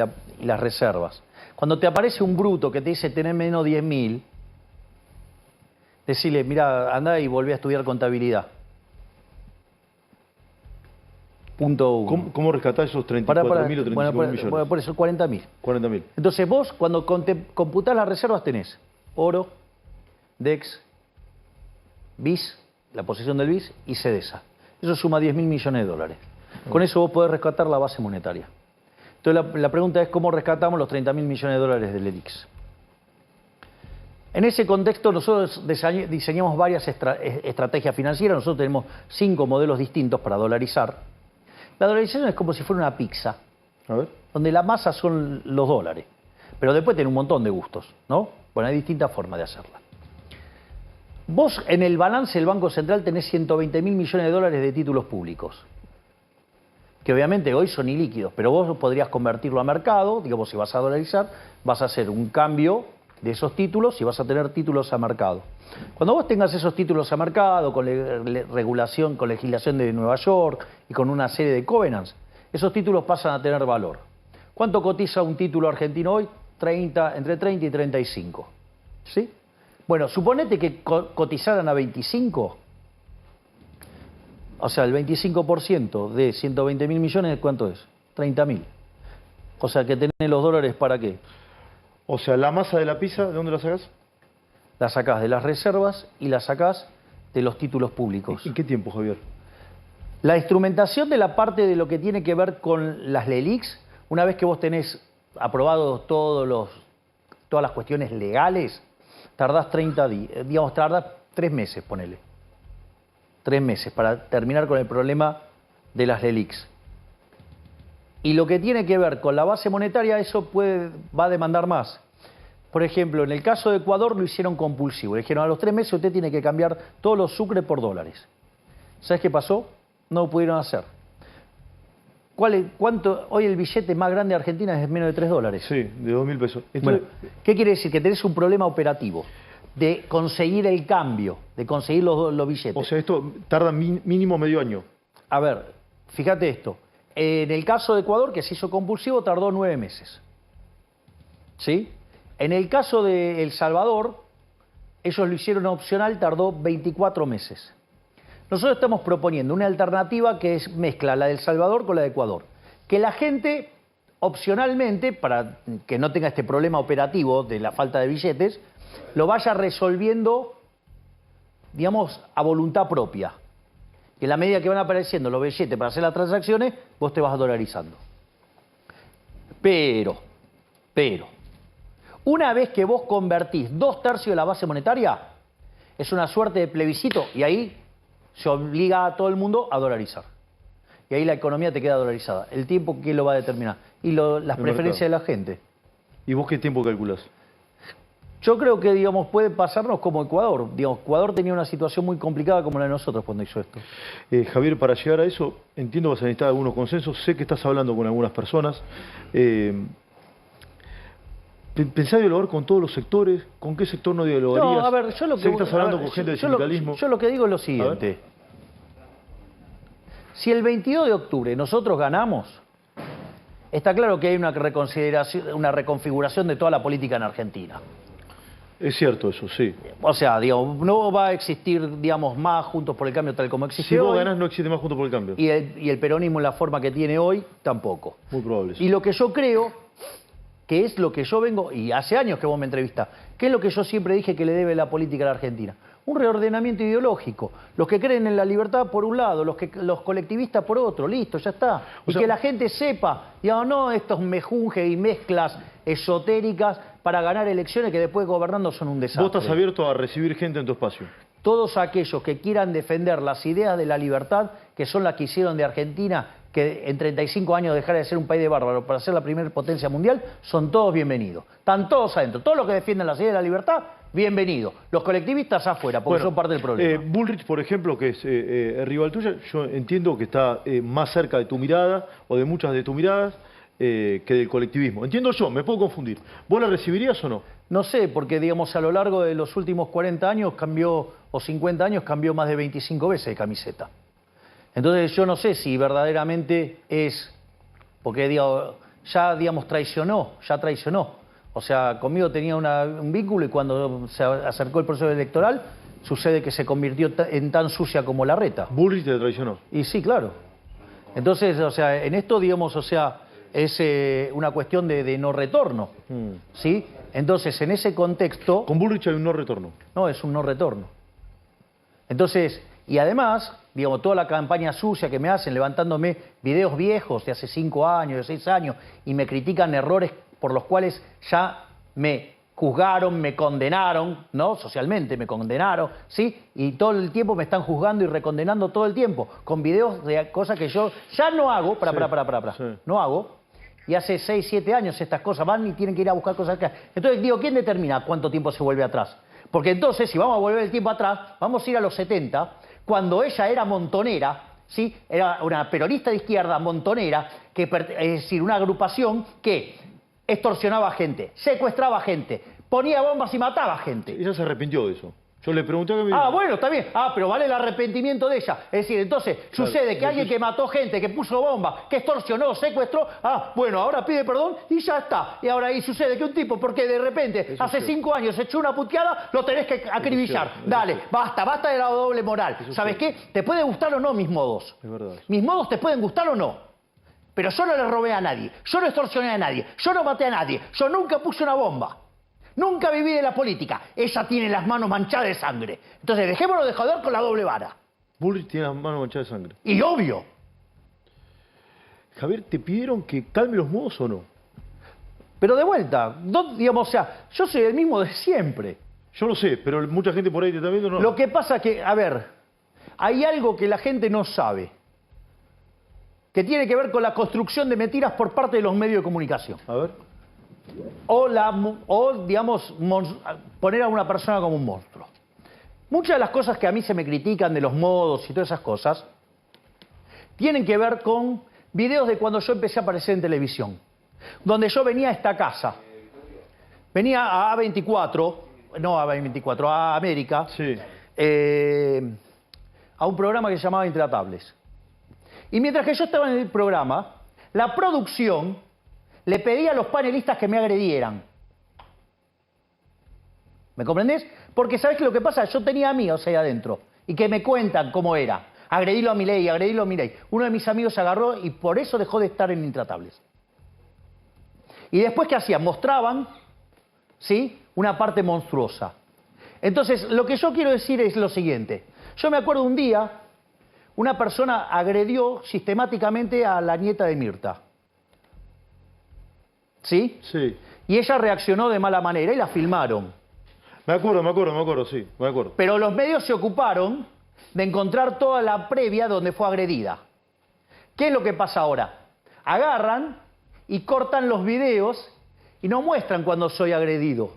las reservas. Cuando te aparece un bruto que te dice tener menos 10.000, decirle, mira, anda y volví a estudiar contabilidad. Punto 1. ¿Cómo rescatás esos 34.000 o 35.000 millones? Bueno, por eso 40.000. 40.000. Entonces vos, cuando computás las reservas, tenés oro, DEX, BIS, la posición del BIS, y CEDESA. Eso suma 10.000 millones de dólares. Con eso vos podés rescatar la base monetaria. Entonces la pregunta es cómo rescatamos los 30.000 millones de dólares del EDIX. En ese contexto nosotros diseñamos varias estrategias financieras. Nosotros tenemos 5 modelos distintos para dolarizar. La dolarización es como si fuera una pizza, A ver. donde la masa son los dólares. Pero después tiene un montón de gustos, ¿no? Bueno, hay distintas formas de hacerla. Vos en el balance del Banco Central tenés 120.000 millones de dólares de títulos públicos, que obviamente hoy son ilíquidos, pero vos podrías convertirlo a mercado. Digamos, si vas a dolarizar, vas a hacer un cambio de esos títulos y vas a tener títulos a mercado. Cuando vos tengas esos títulos a mercado, con regulación, con legislación de Nueva York y con una serie de covenants, esos títulos pasan a tener valor. ¿Cuánto cotiza un título argentino hoy? Entre 30 y 35. ¿Sí? Bueno, suponete que cotizaran a 25. O sea, el 25% de 120.000 millones, ¿cuánto es? 30.000. O sea, que tenés los dólares ¿para qué? O sea, la masa de la pizza, ¿de dónde la sacás? La sacás de las reservas y la sacás de los títulos públicos. ¿En qué tiempo, Javier? La instrumentación de la parte de lo que tiene que ver con las LELIQs, una vez que vos tenés aprobados todas las cuestiones legales, tardás 30 días, digamos, tardás 3 meses, ponele. 3 meses para terminar con el problema de las LELIQs. Y lo que tiene que ver con la base monetaria, eso va a demandar más. Por ejemplo, en el caso de Ecuador lo hicieron compulsivo. Le dijeron, a los 3 meses usted tiene que cambiar todos los sucres por dólares. ¿Sabes qué pasó? No lo pudieron hacer. ¿Cuánto? Hoy el billete más grande de Argentina es menos de 3 dólares. Sí, de 2.000 pesos. Entonces, bueno, ¿qué quiere decir? Que tenés un problema operativo de conseguir el cambio, de conseguir los billetes. O sea, esto tarda mínimo medio año. A ver, fíjate esto. En el caso de Ecuador, que se hizo compulsivo, tardó 9 meses. ¿Sí? En el caso de El Salvador, ellos lo hicieron opcional, tardó 24 meses. Nosotros estamos proponiendo una alternativa que es mezcla la de El Salvador con la de Ecuador. Que la gente, opcionalmente, para que no tenga este problema operativo de la falta de billetes, lo vaya resolviendo, digamos, a voluntad propia. Y en la medida que van apareciendo los billetes para hacer las transacciones, vos te vas dolarizando. Pero, una vez que vos convertís 2/3 de la base monetaria, es una suerte de plebiscito y ahí se obliga a todo el mundo a dolarizar. Y ahí la economía te queda dolarizada. ¿El tiempo quién lo va a determinar? Y las preferencias de la gente. ¿Y vos qué tiempo calculás? Yo creo que, digamos, puede pasarnos como Ecuador. Digamos, Ecuador tenía una situación muy complicada como la de nosotros cuando hizo esto. Javier, para llegar a eso, entiendo que vas a necesitar algunos consensos. Sé que estás hablando con algunas personas. ¿Pensás dialogar con todos los sectores? ¿Con qué sector no dialogarías? No, a ver, yo lo que... Sé que estás hablando con gente del sindicalismo. Yo lo que digo es lo siguiente. Si el 22 de octubre nosotros ganamos, está claro que hay una reconfiguración de toda la política en Argentina. Es cierto eso, sí. O sea, digamos, no va a existir, digamos, más Juntos por el Cambio tal como existe hoy. Si vos hoy, ganás no existe más Juntos por el Cambio. Y el peronismo en la forma que tiene hoy, tampoco. Muy probable. Sí. Y lo que yo creo, que es lo que yo vengo, y hace años que vos me entrevistás, ¿qué es lo que yo siempre dije que le debe la política a la Argentina? Un reordenamiento ideológico. Los que creen en la libertad por un lado, los colectivistas por otro, listo, ya está. Y que la gente sepa, digamos, no estos mejunjes y mezclas esotéricas para ganar elecciones que después gobernando son un desastre. ¿Vos estás abierto a recibir gente en tu espacio? Todos aquellos que quieran defender las ideas de la libertad, que son las que hicieron de Argentina, que en 35 años dejara de ser un país de bárbaros para ser la primera potencia mundial, son todos bienvenidos. Están todos adentro. Todos los que defienden las ideas de la libertad, bienvenidos. Los colectivistas afuera, porque son parte del problema. Bullrich, por ejemplo, que es rival tuya, yo entiendo que está más cerca de tu mirada, o de muchas de tus miradas. que del colectivismo. Entiendo yo, me puedo confundir. ¿Vos la recibirías o no? No sé, porque digamos a lo largo de los últimos 40 años cambió, o 50 años cambió más de 25 veces de camiseta. Entonces yo no sé si verdaderamente es, porque digo, ya digamos traicionó. O sea, conmigo tenía un vínculo y cuando se acercó el proceso electoral sucede que se convirtió en tan sucia como Larreta. Bullrich te traicionó. Y sí, claro. Entonces, o sea, en esto, digamos, o sea, es una cuestión de no retorno, ¿sí? Entonces, en ese contexto... Con Bullrich hay un no retorno. No, es un no retorno. Entonces, y además, digamos, toda la campaña sucia que me hacen, levantándome videos viejos de hace 5 años, de 6 años, y me critican errores por los cuales ya me juzgaron, me condenaron, ¿no? Socialmente me condenaron, ¿sí? Y todo el tiempo me están juzgando y recondenando todo el tiempo, con videos de cosas que yo ya no hago, Sí. no hago, y hace 6, 7 años estas cosas van y tienen que ir a buscar cosas acá. Entonces digo, ¿quién determina cuánto tiempo se vuelve atrás? Porque entonces, si vamos a volver el tiempo atrás, vamos a ir a los 70, cuando ella era montonera, ¿sí? Era una peronista de izquierda montonera, es decir, una agrupación que extorsionaba gente, secuestraba gente, ponía bombas y mataba gente. Ella se arrepintió de eso. Yo le pregunté a que me... Ah, bueno, está bien. Ah, pero vale el arrepentimiento de ella. Es decir, entonces, Claro, sucede que alguien que mató gente, que puso bomba, que extorsionó, secuestró, bueno, ahora pide perdón y ya está. Y ahora ahí sucede que un tipo, porque de repente, Eso hace es 5 años echó una puteada, lo tenés que acribillar. cierto, eso Dale, es basta de la doble moral. Eso es ¿Sabes cierto. qué? Te puede gustar o no mis modos. Es verdad. Mis modos te pueden gustar o no. Pero yo no le robé a nadie, yo no extorsioné a nadie, yo no maté a nadie, yo nunca puse una bomba. Nunca viví de la política. Ella tiene las manos manchadas de sangre. Entonces, dejémonos de joder con la doble vara. Bullrich tiene las manos manchadas de sangre. Y obvio. Javier, ¿te pidieron que calme los modos o no? Pero de vuelta, digamos, o sea, yo soy el mismo de siempre. Yo lo sé, pero mucha gente por ahí te está viendo, no. Lo que pasa que, a ver, hay algo que la gente no sabe, que tiene que ver con la construcción de mentiras por parte de los medios de comunicación. A ver. O digamos, poner a una persona como un monstruo. Muchas de las cosas que a mí se me critican de los modos y todas esas cosas tienen que ver con videos de cuando yo empecé a aparecer en televisión, donde yo venía a esta casa, venía a A24, no a A24, a América, Sí. a un programa que se llamaba Intratables. Y mientras que yo estaba en el programa, la producción le pedía a los panelistas que me agredieran. ¿Me comprendés? Porque ¿sabés qué lo que pasa? Yo tenía amigos ahí adentro y que me cuentan cómo era. Agredirlo a Milei, agredirlo a Milei. Uno de mis amigos se agarró y por eso dejó de estar en Intratables. Y después, ¿qué hacían? Mostraban, ¿sí?, una parte monstruosa. Entonces, lo que yo quiero decir es lo siguiente. Yo me acuerdo un día, una persona agredió sistemáticamente a la nieta de Mirta. ¿Sí? Sí. Y ella reaccionó de mala manera y la filmaron. Me acuerdo, sí, me acuerdo. Pero los medios se ocuparon de encontrar toda la previa donde fue agredida. ¿Qué es lo que pasa ahora? Agarran y cortan los videos y no muestran cuando soy agredido.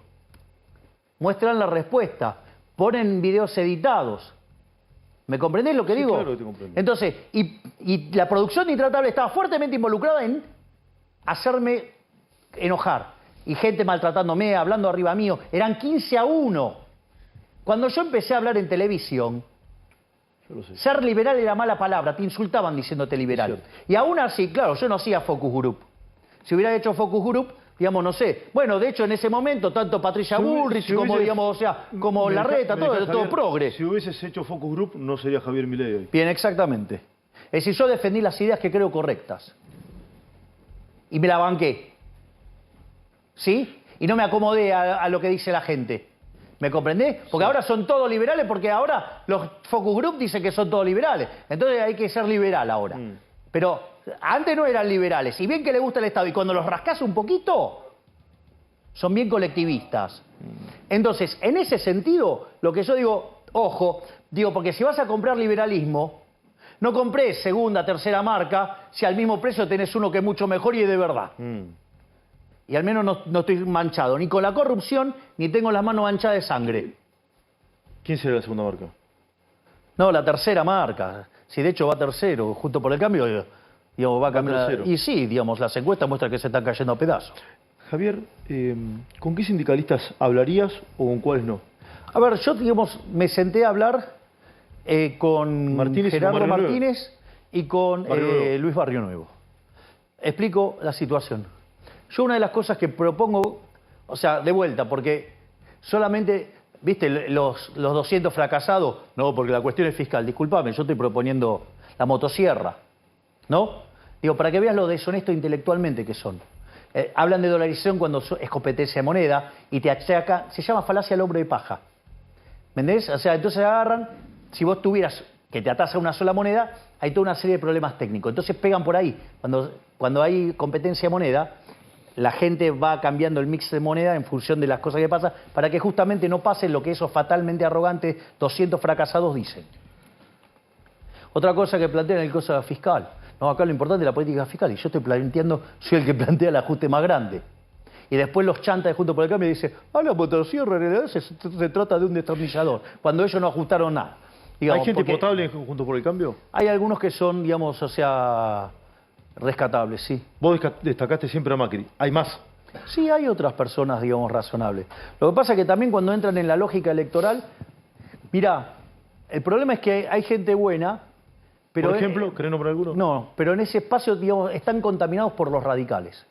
Muestran la respuesta. Ponen videos editados. ¿Me comprendés lo que Sí, digo? claro que te comprendo. Entonces, y la producción de Intratable estaba fuertemente involucrada en hacerme enojar. Y gente maltratándome, hablando arriba mío. Eran 15-1. Cuando yo empecé a hablar en televisión, Yo lo sé. ser liberal era mala palabra. Te insultaban diciéndote liberal. Es cierto. Y aún así, claro, yo no hacía focus group. Si hubiera hecho focus group, digamos, no sé. Bueno, de hecho, en ese momento, tanto Patricia Bullrich como, digamos, o sea, como Me Larreta, deja- todo Javier, progre. Si hubieses hecho focus group, no sería Javier Milei hoy. Bien, exactamente. Es decir, yo defendí las ideas que creo correctas. Y me la banqué. ¿Sí? Y no me acomodé a lo que dice la gente. ¿Me comprendés? Porque ahora son todos liberales, porque ahora los focus group dicen que son todos liberales. Entonces hay que ser liberal ahora. Pero antes no eran liberales. Y bien que le gusta el Estado. Y cuando los rascás un poquito, son bien colectivistas. Entonces, en ese sentido, lo que yo digo, ojo, digo, porque si vas a comprar liberalismo, no comprés segunda, tercera marca, si al mismo precio tenés uno que es mucho mejor y es de verdad. Y al menos no estoy manchado, ni con la corrupción, ni tengo las manos manchadas de sangre. ¿Quién será la segunda marca? No, la tercera marca. Si de hecho va tercero, justo por el cambio, Digamos, va a cambiar. tercero. Y sí, digamos, las encuestas muestran que se están cayendo a pedazos. Javier, ¿con qué sindicalistas hablarías o con cuáles no? A ver, yo, digamos, me senté a hablar con Martínez y con Gerardo Barrio Nuevo. Martínez y con Barrio Nuevo. Luis Barrio Nuevo. Explico la situación. Yo una de las cosas que propongo, o sea, de vuelta, porque solamente, viste, los 200 fracasados, no, porque la cuestión es fiscal, discúlpame, yo estoy proponiendo la motosierra, ¿no? Digo, para que veas lo deshonesto intelectualmente que son. Hablan de dolarización cuando es competencia de moneda y te achaca, se llama falacia al hombre de paja. ¿Me entendés? O sea, entonces agarran, si vos tuvieras que te atás a una sola moneda, hay toda una serie de problemas técnicos. Entonces pegan por ahí. Cuando hay competencia de moneda, la gente va cambiando el mix de moneda en función de las cosas que pasan, para que justamente no pase lo que esos fatalmente arrogantes 200 fracasados dicen. Otra cosa que plantean es el costo fiscal. No, acá lo importante es la política fiscal, y yo estoy planteando, soy el que plantea el ajuste más grande. Y después los chantas de Juntos por el Cambio dicen, la motosierra en realidad se trata de un destornillador, cuando ellos no ajustaron nada. Digamos, ¿Hay gente porque potable Juntos por el Cambio? hay algunos que son, digamos, o sea, rescatables, sí. Vos destacaste siempre a Macri. ¿Hay más? Sí, hay otras personas, digamos, razonables. Lo que pasa es que también cuando entran en la lógica electoral, mirá, el problema es que hay gente buena, pero... Por ejemplo, ¿querés nombrar alguno? No, pero en ese espacio, digamos, están contaminados por los radicales.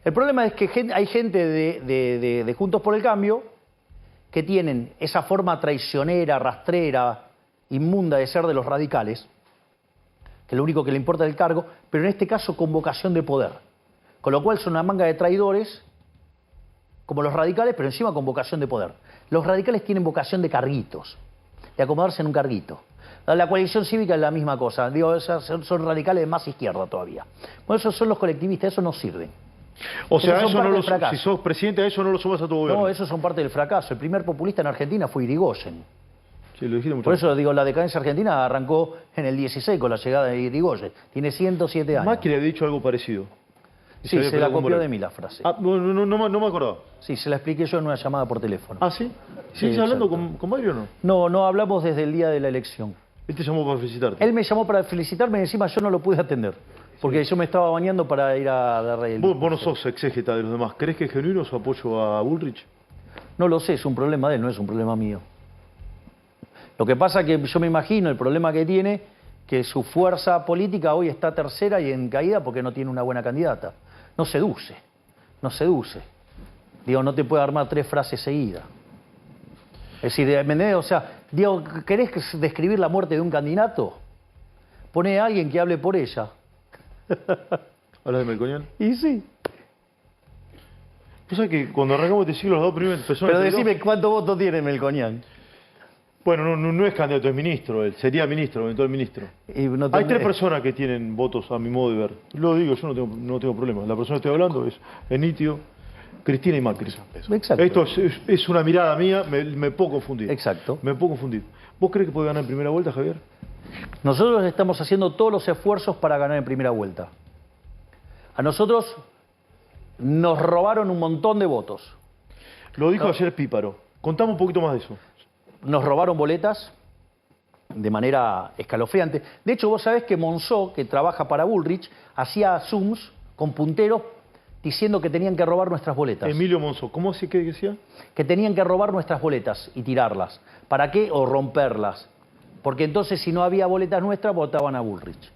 El problema es que hay gente de Juntos por el Cambio que tienen esa forma traicionera, rastrera, inmunda de ser de los radicales, que lo único que le importa es el cargo, pero en este caso con vocación de poder. Con lo cual son una manga de traidores, como los radicales, pero encima con vocación de poder. Los radicales tienen vocación de carguitos, de acomodarse en un carguito. La coalición cívica es la misma cosa. Digo, esas son radicales de más izquierda todavía. Bueno, esos son los colectivistas, eso no sirve. O sea, Esos son eso no parte lo, del fracaso. si sos presidente, a eso no lo sumas a tu gobierno. No, esos son parte del fracaso. El primer populista en Argentina fue Irigoyen. Sí, lo dijiste mucho. Por eso digo, la decadencia argentina arrancó en el 16 con la llegada de Irigoyen. Tiene 107 años. Macri había dicho algo parecido. Y Sí, había se la peleado con copió Morel. de mí la frase. Ah, no me acordaba. Sí, se la expliqué yo en una llamada por teléfono. Ah, ¿sí? ¿Sigues Sí, hablando exacto. con Macri o no? No, no hablamos desde el día de la elección. Él te llamó para felicitarte. Él me llamó para felicitarme y encima yo no lo pude atender. Porque yo me estaba bañando para ir a darle el... Vos no sos exégeta de los demás. ¿Crees que es genuino su apoyo a Bullrich? No lo sé, es un problema de él, no es un problema mío. Lo que pasa es que yo me imagino el problema que tiene, que su fuerza política hoy está tercera y en caída porque no tiene una buena candidata. No seduce, no seduce. Digo, no te puede armar 3 frases seguidas. Es decir, ¿me entendés? O sea, digo, ¿querés describir la muerte de un candidato? Pone a alguien que hable por ella. ¿Hablas de Melconian? Y sí. Vos sabés que cuando arrancamos este siglo, las dos primeras personas... Pero que decime cuántos votos tiene Melconian. Bueno, no es candidato, es ministro. Él sería ministro, eventual ministro. Y no Hay 3 tendré- personas que tienen votos, a mi modo de ver. Lo digo, yo no tengo problema. La persona que estoy hablando es nítido, Cristina y Macri. Exacto. Esto es una mirada mía, me puedo confundir. Exacto. Me puedo confundir. ¿Vos crees que puede ganar en primera vuelta, Javier? Nosotros estamos haciendo todos los esfuerzos para ganar en primera vuelta. A nosotros nos robaron un montón de votos. Lo dijo ayer Píparo. Contame un poquito más de eso. Nos robaron boletas de manera escalofriante. De hecho, vos sabés que Monzó, que trabaja para Bullrich, hacía Zooms con punteros diciendo que tenían que robar nuestras boletas. Emilio Monzó, ¿cómo así que decía? Que tenían que robar nuestras boletas y tirarlas. ¿Para qué? O romperlas. Porque entonces si no había boletas nuestras, votaban a Bullrich.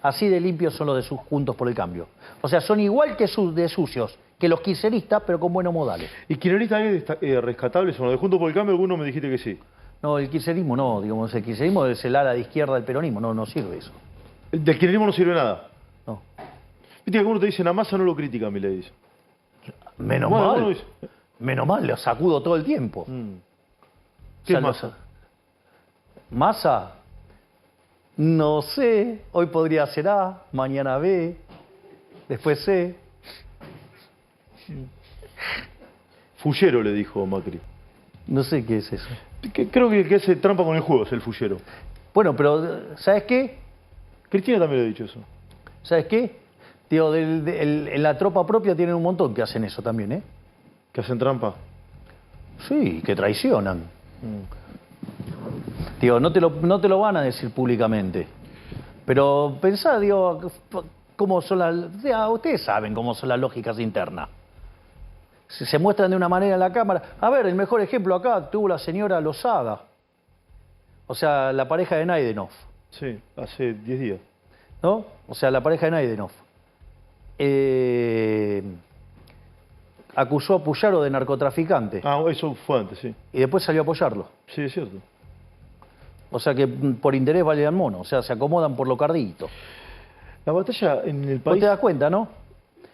Así de limpios son los de sus Juntos por el Cambio. O sea, son igual que de sucios que los kirchneristas, pero con buenos modales. ¿Y kirchneristas hay rescatables o no? De Juntos por el Cambio, alguno me dijiste que sí. No, el kirchnerismo no, digamos, el kirchnerismo es el ala de izquierda del peronismo, no sirve eso. Del kirchnerismo no sirve nada. No. Viste que algunos te dicen, a Massa no lo critica, mi ley dice. Menos Bueno, mal. bueno, dice. Menos mal, lo sacudo todo el tiempo. ¿Qué O sea, es Massa? ¿Massa? No sé. Hoy podría ser A, mañana B, después C. Fullero, le dijo Macri. No sé qué es eso. Creo que hace trampa con el juego, es el fullero. Bueno, pero ¿sabes qué? Cristina también le ha dicho eso. ¿Sabes qué? Digo, en la tropa propia tienen un montón que hacen eso también, ¿eh? Que hacen trampa. Sí, que traicionan. Digo, no te lo van a decir públicamente. Pero pensá, digo, cómo son las... Ustedes saben cómo son las lógicas internas. Se muestran de una manera en la Cámara. A ver, el mejor ejemplo acá tuvo la señora Lozada. O sea, la pareja de Naidenov. Sí, hace 10 días. ¿No? O sea, la pareja de Naidenov. Acusó a Puyaro de narcotraficante. Ah, eso fue antes, sí. Y después salió a apoyarlo. Sí, es cierto. O sea que por interés valen mono. O sea, se acomodan por lo cardito. La batalla en el ¿Vos país... te das cuenta, no?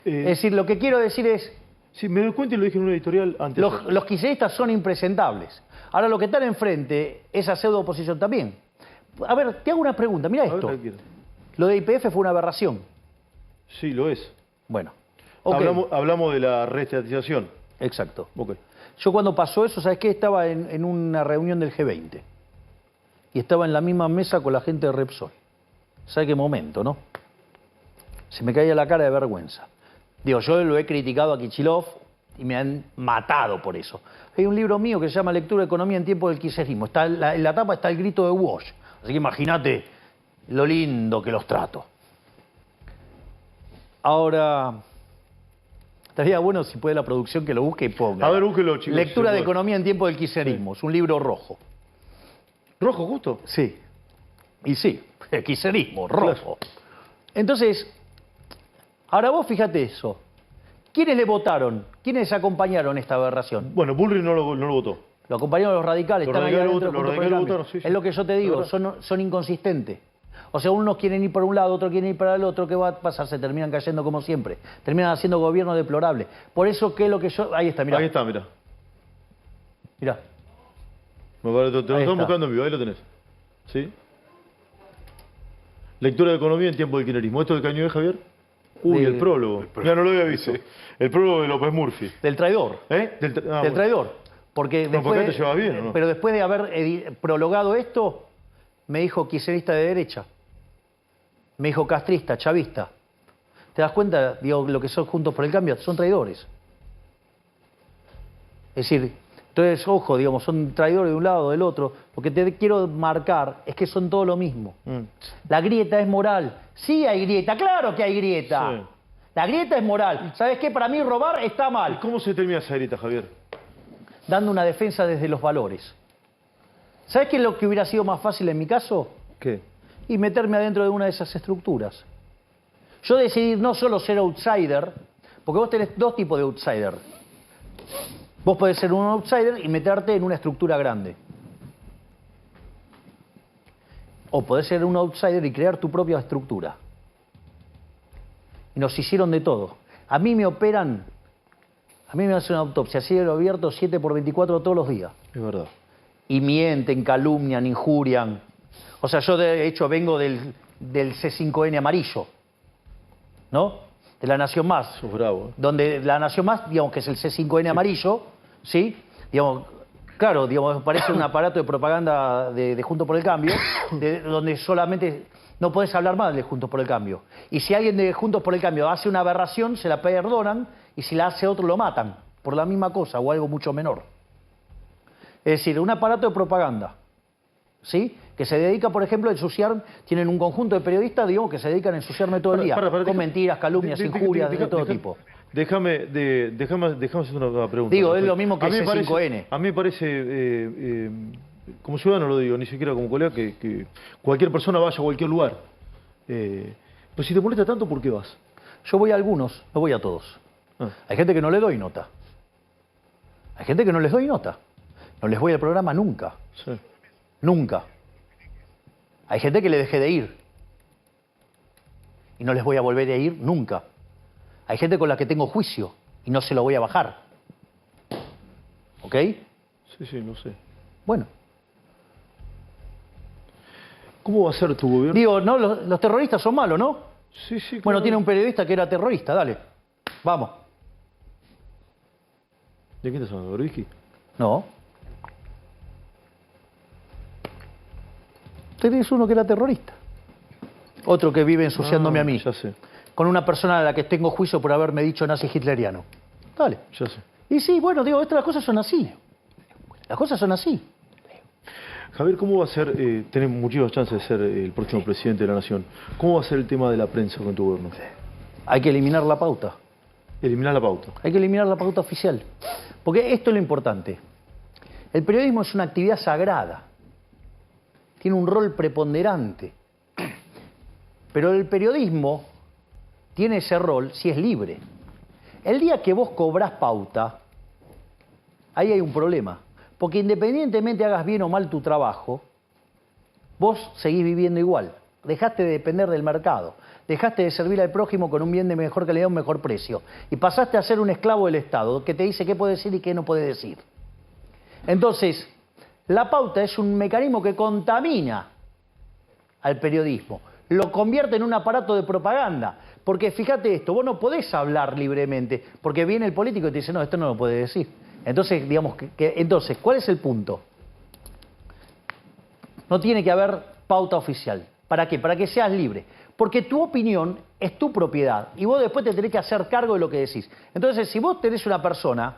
Es decir, lo que quiero decir es... Sí, me doy cuenta y lo dije en un editorial antes. Los kirchneristas son impresentables. Ahora, lo que están enfrente, esa pseudo oposición también. A ver, te hago una pregunta. Mira esto. Lo de YPF fue una aberración. Sí, lo es. Bueno. Okay. Hablamos de la reestatización. Exacto. Okay. Yo cuando pasó eso, ¿sabes qué? Estaba en una reunión del G20. Y estaba en la misma mesa con la gente de Repsol. ¿Sabes qué momento, no? Se me caía la cara de vergüenza. Digo, yo lo he criticado a Kichilov y me han matado por eso. Hay un libro mío que se llama Lectura de Economía en tiempo del kirchnerismo. En la tapa está el grito de Walsh. Así que imagínate lo lindo que los trato. Ahora, estaría bueno si puede la producción que lo busque y ponga. A ver, búsquelo, chicos. Lectura de Economía en tiempo del kirchnerismo. Sí. Es un libro rojo. ¿Rojo justo? Sí. Y sí, el kirchnerismo, rojo. Claro. Entonces, ahora vos fíjate eso. ¿Quiénes le votaron? ¿Quiénes acompañaron esta aberración? Bueno, Bullrich no lo votó. Lo acompañaron los radicales. Los radicales votaron, sí, sí. Es lo que yo te digo, claro. son inconsistentes. O sea, unos quieren ir por un lado, otros quieren ir para el otro. ¿Qué va a pasar? Se terminan cayendo como siempre. Terminan haciendo gobierno deplorable. Por eso, ¿qué es lo que yo...? Ahí está, mirá. Ahí está, mirá. Mirá. Te lo están buscando en vivo, ahí lo tenés. ¿Sí? Lectura de Economía en tiempo del kirchnerismo. ¿Esto de Caño de Javier? Uy, el prólogo. Ya no lo había visto. Sí. El prólogo de López Murphy. Del traidor. ¿Eh? Del traidor. Porque no, después, te llevas bien, ¿o no? Pero después de haber prologado esto, me dijo kirchnerista de derecha. Me dijo castrista, chavista. ¿Te das cuenta? Digo, lo que son Juntos por el Cambio, son traidores. Es decir, entonces, ojo, digamos, son traidores de un lado o del otro. Lo que te quiero marcar es que son todo lo mismo. La grieta es moral. Sí hay grieta, claro que hay grieta. Sí. La grieta es moral. ¿Sabes qué? Para mí robar está mal. ¿Y cómo se termina esa grieta, Javier? Dando una defensa desde los valores. ¿Sabes qué es lo que hubiera sido más fácil en mi caso? ¿Qué? Y meterme adentro de una de esas estructuras. Yo decidí no solo ser outsider, porque vos tenés dos tipos de outsider. Vos podés ser un outsider y meterte en una estructura grande. O podés ser un outsider y crear tu propia estructura. Y nos hicieron de todo. A mí me operan, a mí me hacen una autopsia, así lo abierto 7x24 todos los días. Es verdad. Y mienten, calumnian, injurian. O sea, yo de hecho vengo del C5N amarillo, ¿no? De La Nación Más. Sos bravo. Donde La Nación Más, digamos que es el C5N amarillo, ¿sí? Digamos, claro, digamos, parece un aparato de propaganda de Juntos por el Cambio, donde solamente no podés hablar mal de Juntos por el Cambio. Y si alguien de Juntos por el Cambio hace una aberración, se la perdonan, y si la hace otro lo matan, por la misma cosa o algo mucho menor. Es decir, un aparato de propaganda, ¿sí? Que se dedica, por ejemplo, a ensuciar, tienen un conjunto de periodistas, digamos, que se dedican a ensuciarme todo el día, con mentiras, calumnias, injurias, de todo tipo. Déjame hacer una pregunta. Digo, es lo mismo que el C5N. A mí me parece, como ciudadano lo digo, ni siquiera como colega, que cualquier persona vaya a cualquier lugar. Pues si te molesta tanto, ¿por qué vas? Yo voy a algunos, no voy a todos. Hay gente que no le doy nota. Hay gente que no les doy nota. No les voy al programa nunca. Sí. Nunca. Hay gente que le dejé de ir. Y no les voy a volver a ir nunca. Hay gente con la que tengo juicio y no se lo voy a bajar. ¿Ok? Sí, no sé. Bueno. ¿Cómo va a ser tu gobierno? Digo, no, los terroristas son malos, ¿no? Sí, claro. Bueno, tiene un periodista que era terrorista, dale. Vamos. ¿De quién estás hablando? ¿Berbisky? No. Tenés uno que era terrorista. Otro que vive ensuciándome a mí. Ya sé. Con una persona a la que tengo juicio por haberme dicho nazi hitleriano. Dale. Ya sé. Y sí, bueno, digo, las cosas son así. Las cosas son así. Javier, ¿cómo va a ser, tenés muchísimas chances de ser el próximo presidente de la Nación, cómo va a ser el tema de la prensa con tu gobierno? Hay que eliminar la pauta. Eliminar la pauta. Hay que eliminar la pauta oficial. Porque esto es lo importante. El periodismo es una actividad sagrada. Tiene un rol preponderante. Pero el periodismo tiene ese rol si es libre. El día que vos cobrás pauta, ahí hay un problema. Porque independientemente hagas bien o mal tu trabajo, vos seguís viviendo igual. Dejaste de depender del mercado. Dejaste de servir al prójimo con un bien de mejor calidad, un mejor precio. Y pasaste a ser un esclavo del Estado que te dice qué puede decir y qué no puede decir. Entonces, la pauta es un mecanismo que contamina al periodismo. Lo convierte en un aparato de propaganda. Porque fíjate esto, vos no podés hablar libremente, porque viene el político y te dice, no, esto no lo puede decir. Entonces, digamos entonces, ¿cuál es el punto? No tiene que haber pauta oficial. ¿Para qué? Para que seas libre. Porque tu opinión es tu propiedad y vos después te tenés que hacer cargo de lo que decís. Entonces, si vos tenés una persona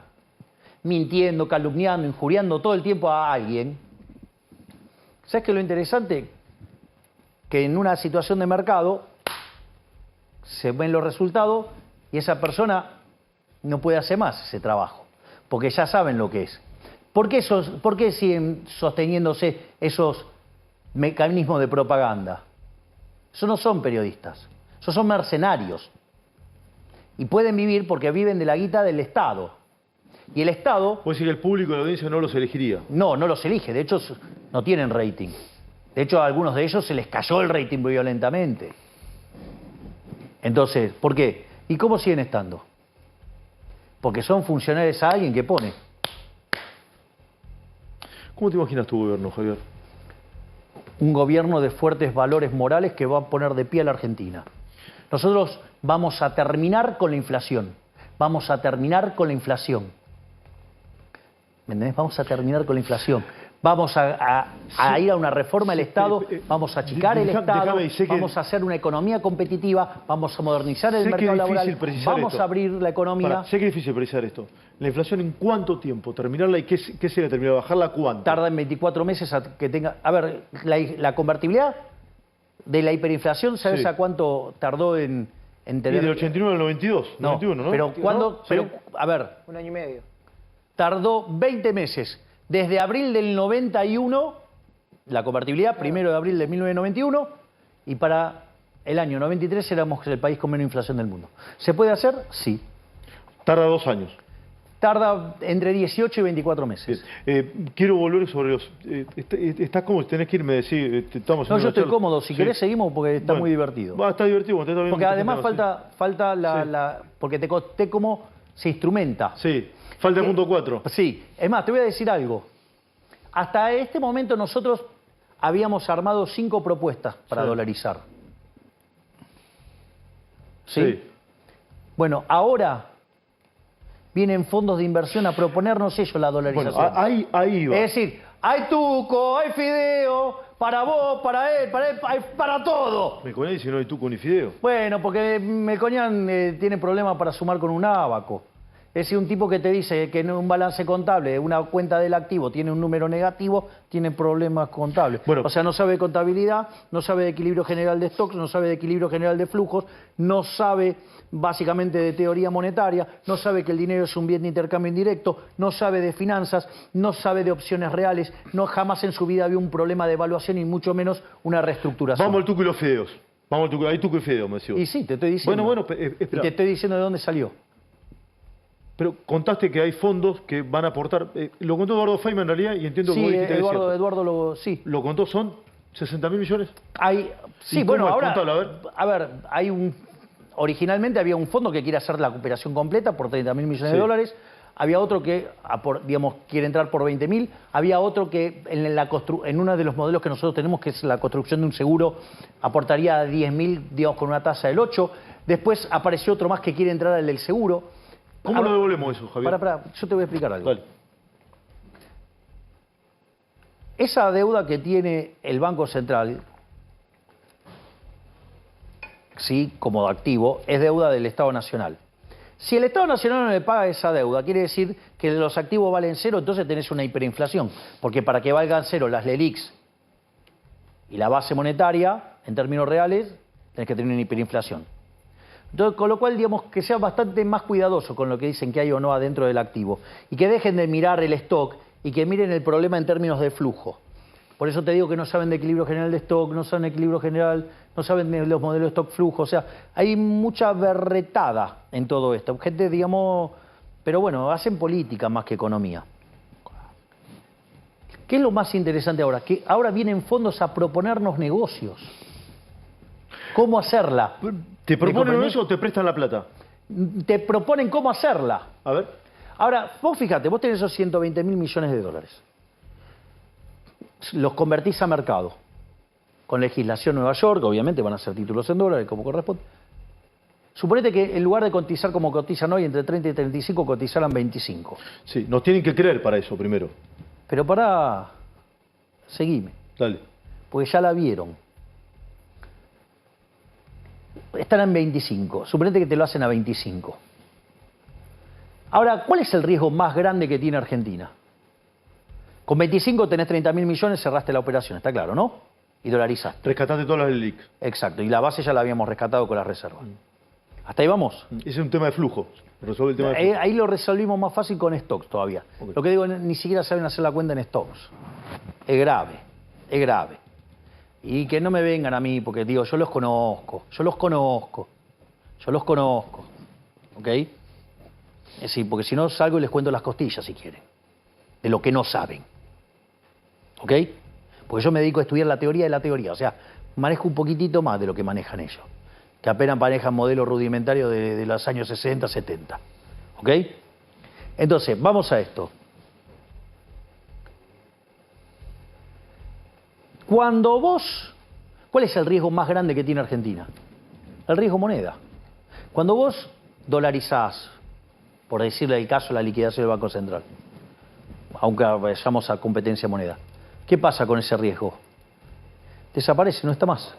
mintiendo, calumniando, injuriando todo el tiempo a alguien, ¿sabes qué es lo interesante? Que en una situación de mercado se ven los resultados y esa persona no puede hacer más ese trabajo, porque ya saben lo que es. ¿Por qué siguen sosteniéndose esos mecanismos de propaganda? Esos no son periodistas, esos son mercenarios. Y pueden vivir porque viven de la guita del Estado. Y el Estado... ¿Puede decir que el público de la audiencia no los elegiría? No, no los elige. De hecho, no tienen rating. De hecho, a algunos de ellos se les cayó el rating violentamente. Entonces, ¿por qué? ¿Y cómo siguen estando? Porque son funcionarios a alguien que pone. ¿Cómo te imaginas tu gobierno, Javier? Un gobierno de fuertes valores morales que va a poner de pie a la Argentina. Nosotros vamos a terminar con la inflación. Vamos a terminar con la inflación. ¿Me entendés? Vamos a terminar con la inflación. Vamos a ir a una reforma del Estado, vamos a achicar el Estado, vamos a hacer una economía competitiva, vamos a modernizar el mercado laboral, vamos a abrir la economía. Sé que es difícil precisar esto. ¿La inflación en cuánto tiempo? ¿Terminarla y qué sería terminar? ¿Bajarla cuánto? Tarda en 24 meses a que tenga... A ver, la convertibilidad de la hiperinflación, ¿sabes a cuánto tardó en tener? Y del 89 al 92, no, 91, ¿no? Pero ¿cuándo? ¿Sí? Pero, a ver... 1 año y medio. Tardó 20 meses. Desde abril del 91, la convertibilidad, 1 de abril de 1991, y para el año 93 éramos el país con menos inflación del mundo. ¿Se puede hacer? Sí. Tarda 2 años. Tarda entre 18 y 24 meses. Quiero volver sobre los... ¿Estás cómodo? Tenés que irme a decir... No, yo estoy cómodo. Si querés seguimos porque está muy divertido. Está divertido. Porque además falta la... Porque te conté cómo se instrumenta. Sí. Falta el punto 4. Sí. Es más, te voy a decir algo. Hasta este momento nosotros habíamos armado 5 propuestas para dolarizar. ¿Sí? Bueno, ahora vienen fondos de inversión a proponernos ellos la dolarización. Bueno, ahí va. Es decir, hay tuco, hay fideo, para vos, para él, para todo. Melconian dice no hay tuco ni fideo. Bueno, porque Melconian tiene problemas para sumar con un ábaco. Es decir, un tipo que te dice que en un balance contable, una cuenta del activo tiene un número negativo, tiene problemas contables. Bueno, o sea, no sabe de contabilidad, no sabe de equilibrio general de stocks, no sabe de equilibrio general de flujos, no sabe básicamente de teoría monetaria, no sabe que el dinero es un bien de intercambio indirecto, no sabe de finanzas, no sabe de opciones reales, no jamás en su vida vio un problema de evaluación y mucho menos una reestructuración. Vamos al tuco y los fideos. Vamos al tuco, hay tuco y fideo, me decís. Y sí, te estoy diciendo. Bueno, y te estoy diciendo de dónde salió. Pero contaste que hay fondos que van a aportar. Lo contó Eduardo Feynman en realidad y entiendo que Eduardo sí. ¿Lo contó? ¿Son 60.000 millones? Sí, bueno, ahora. Contalo, a ver, originalmente había un fondo que quiere hacer la operación completa por 30.000 millones de dólares. Había otro que, digamos, quiere entrar por 20.000. Había otro que en uno de los modelos que nosotros tenemos, que es la construcción de un seguro, aportaría 10.000, digamos, con una tasa del 8%. Después apareció otro más que quiere entrar al del seguro. ¿Cómo lo devolvemos eso, Javier? Yo te voy a explicar algo. Dale. Esa deuda que tiene el Banco Central, sí, como activo, es deuda del Estado Nacional. Si el Estado Nacional no le paga esa deuda, quiere decir que los activos valen cero, entonces tenés una hiperinflación. Porque para que valgan cero las LELIQs y la base monetaria, en términos reales, tenés que tener una hiperinflación. Entonces, con lo cual, digamos, que sea bastante más cuidadoso con lo que dicen que hay o no adentro del activo. Y que dejen de mirar el stock y que miren el problema en términos de flujo. Por eso te digo que no saben de equilibrio general de stock, no saben de equilibrio general, no saben de los modelos de stock flujo. O sea, hay mucha berretada en todo esto. Gente, digamos, pero bueno, hacen política más que economía. ¿Qué es lo más interesante ahora? Que ahora vienen fondos a proponernos negocios. ¿Cómo hacerla? ¿Te proponen eso o te prestan la plata? Te proponen cómo hacerla. A ver. Ahora, vos fíjate, vos tenés esos 120.000 millones de dólares. Los convertís a mercado. Con legislación Nueva York, obviamente van a ser títulos en dólares, como corresponde. Suponete que en lugar de cotizar como cotizan hoy, entre 30 y 35, cotizaran 25. Sí, nos tienen que creer para eso primero. Pero seguime. Dale. Porque ya la vieron. Están en 25. Suponete que te lo hacen a 25. Ahora, ¿cuál es el riesgo más grande que tiene Argentina? Con 25 tenés 30.000 millones, cerraste la operación, está claro, ¿no? Y dolarizaste. Rescataste todas las LELIQs. Exacto, y la base ya la habíamos rescatado con las reservas. ¿Hasta ahí vamos? Ese es un tema de flujo. Resuelve el tema de flujo. Ahí lo resolvimos más fácil con stocks todavía. Okay. Lo que digo, ni siquiera saben hacer la cuenta en stocks. Es grave, es grave. Y que no me vengan a mí, porque digo, yo los conozco. ¿Ok? Es decir, porque si no salgo y les cuento las costillas, si quieren. De lo que no saben. ¿Ok? Porque yo me dedico a estudiar la teoría de la teoría. O sea, manejo un poquitito más de lo que manejan ellos. Que apenas manejan modelos rudimentarios de los años 60, 70. ¿Ok? Entonces, vamos a esto. Cuando vos... ¿Cuál es el riesgo más grande que tiene Argentina? El riesgo moneda. Cuando vos dolarizás, por decirle el caso, la liquidación del Banco Central, aunque vayamos a competencia moneda, ¿qué pasa con ese riesgo? Desaparece, no está más.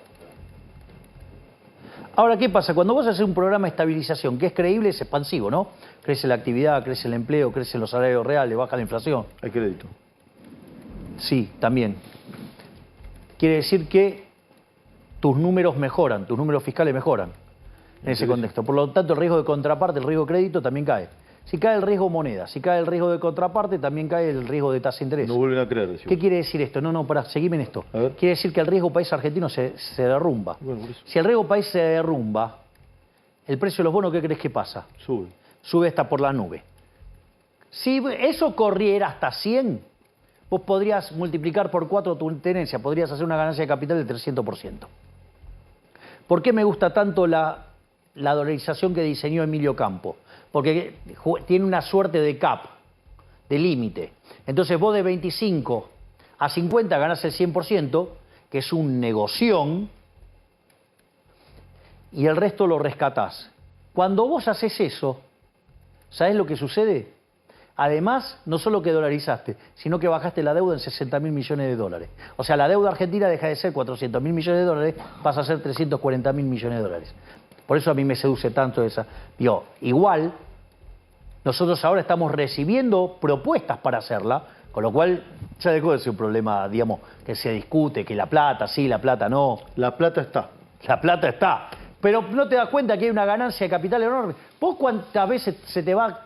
Ahora, ¿qué pasa? Cuando vos haces un programa de estabilización que es creíble, es expansivo, ¿no? Crece la actividad, crece el empleo, crecen los salarios reales, baja la inflación. Hay crédito. Sí, también. Quiere decir que tus números mejoran, tus números fiscales mejoran en ese contexto. Por lo tanto, el riesgo de contraparte, el riesgo de crédito también cae. Si cae el riesgo moneda, si cae el riesgo de contraparte, también cae el riesgo de tasa de interés. No vuelven a creer. Decimos. ¿Qué quiere decir esto? No, para, seguime en esto. Quiere decir que el riesgo país argentino se derrumba. Bueno, si el riesgo país se derrumba, el precio de los bonos, ¿qué crees que pasa? Sube. Sube hasta por la nube. Si eso corriera hasta 100, vos podrías multiplicar por 4 tu tenencia, podrías hacer una ganancia de capital del 300%. ¿Por qué me gusta tanto la dolarización que diseñó Emilio Campo? Porque tiene una suerte de cap, de límite. Entonces vos de 25 a 50 ganás el 100%, que es un negoción, y el resto lo rescatás. Cuando vos haces eso, ¿sabés lo que sucede? Además, no solo que dolarizaste, sino que bajaste la deuda en 60.000 millones de dólares. O sea, la deuda argentina deja de ser 400.000 millones de dólares, pasa a ser 340.000 millones de dólares. Por eso a mí me seduce tanto esa. Digo, igual, nosotros ahora estamos recibiendo propuestas para hacerla, con lo cual ya dejó de ser un problema, digamos, que se discute, que la plata sí, la plata no. La plata está. La plata está. Pero no te das cuenta que hay una ganancia de capital enorme. ¿Vos cuántas veces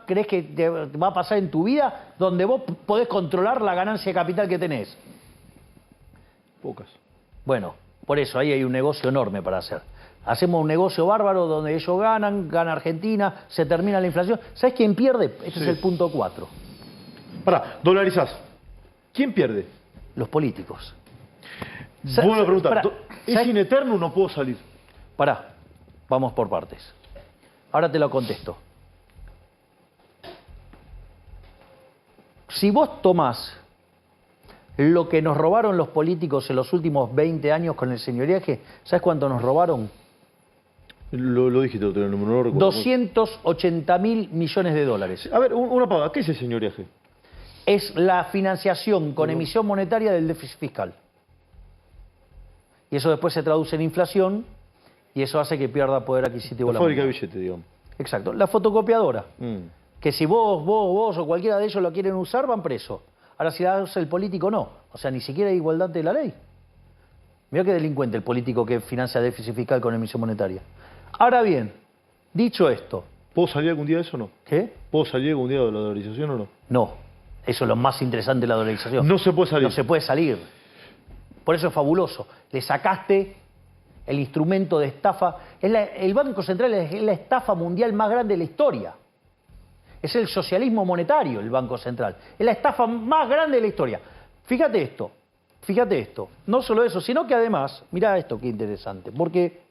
crees que te va a pasar en tu vida donde vos podés controlar la ganancia de capital que tenés? Pocas. Bueno, por eso ahí hay un negocio enorme para hacer. Hacemos un negocio bárbaro donde ellos ganan, gana Argentina, se termina la inflación. ¿Sabés quién pierde? Este es el punto 4. Pará, dolarizás. ¿Quién pierde? Los políticos. Buena pregunta. ¿Es in eterno o no puedo salir? Pará, vamos por partes. Ahora te lo contesto. Si vos tomás lo que nos robaron los políticos en los últimos 20 años con el señoriaje, ¿sabés cuánto nos robaron? Lo dijiste, no lo recuerdo. 280.000 millones de dólares. A ver, una pausa. ¿Qué es el señoriaje? Es la financiación con emisión monetaria del déficit fiscal. Y eso después se traduce en inflación y eso hace que pierda poder adquisitivo la fábrica de billetes, digamos. Exacto. La fotocopiadora. Que si vos o cualquiera de ellos lo quieren usar, van presos. Ahora, si la usa el político, no. O sea, ni siquiera hay igualdad de la ley. Mirá qué delincuente el político que financia déficit fiscal con emisión monetaria. Ahora bien, dicho esto... ¿Puedo salir algún día de eso o no? ¿Qué? ¿Puedo salir algún día de la dolarización o no? No. Eso es lo más interesante de la dolarización. No se puede salir. No se puede salir. Por eso es fabuloso. Le sacaste el instrumento de estafa. El Banco Central es la estafa mundial más grande de la historia. Es el socialismo monetario, el Banco Central. Es la estafa más grande de la historia. Fíjate esto. Fíjate esto. No solo eso, sino que además, mirá esto qué interesante. Porque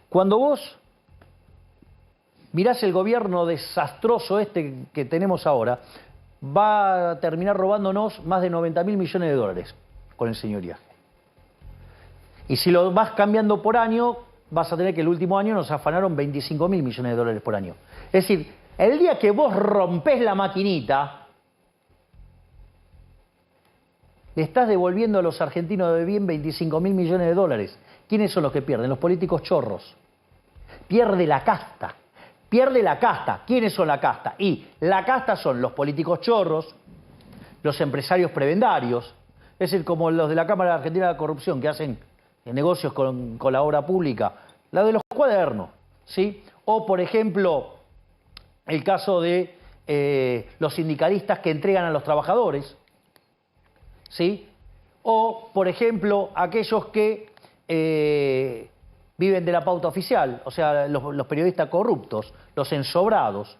cuando vos mirás el gobierno desastroso este que tenemos ahora, va a terminar robándonos más de 90.000 millones de dólares con el señoriaje. Y si lo vas cambiando por año, vas a tener que el último año nos afanaron 25.000 millones de dólares por año. Es decir, el día que vos rompés la maquinita, le estás devolviendo a los argentinos de bien 25.000 millones de dólares. ¿Quiénes son los que pierden? Los políticos chorros. Pierde la casta. Pierde la casta. ¿Quiénes son la casta? Y la casta son los políticos chorros, los empresarios prebendarios, es decir, como los de la Cámara Argentina de Corrupción que hacen negocios con la obra pública, la de los cuadernos, ¿sí? O, por ejemplo, el caso de los sindicalistas que entregan a los trabajadores, ¿sí? O, por ejemplo, aquellos que viven de la pauta oficial, o sea, los periodistas corruptos, los ensobrados,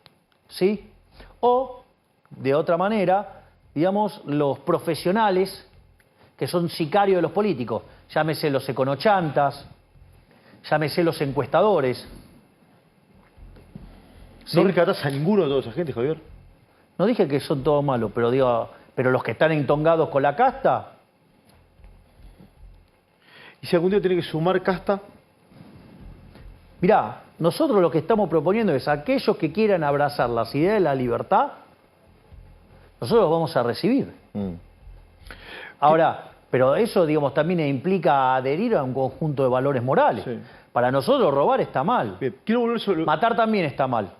¿sí? O, de otra manera, digamos, los profesionales que son sicarios de los políticos, llámese los econochantas, llámese los encuestadores. ¿Sí? ¿No rescatás a ninguno de toda esa gente, Javier? No dije que son todos malos, pero digo, pero los que están entongados con la casta. ¿Y si algún día tiene que sumar casta? Mirá, nosotros lo que estamos proponiendo es aquellos que quieran abrazar las ideas de la libertad, nosotros los vamos a recibir. Ahora, pero eso, digamos, también implica adherir a un conjunto de valores morales. Sí. Para nosotros robar está mal. Bien, quiero volver sobre... Matar también está mal.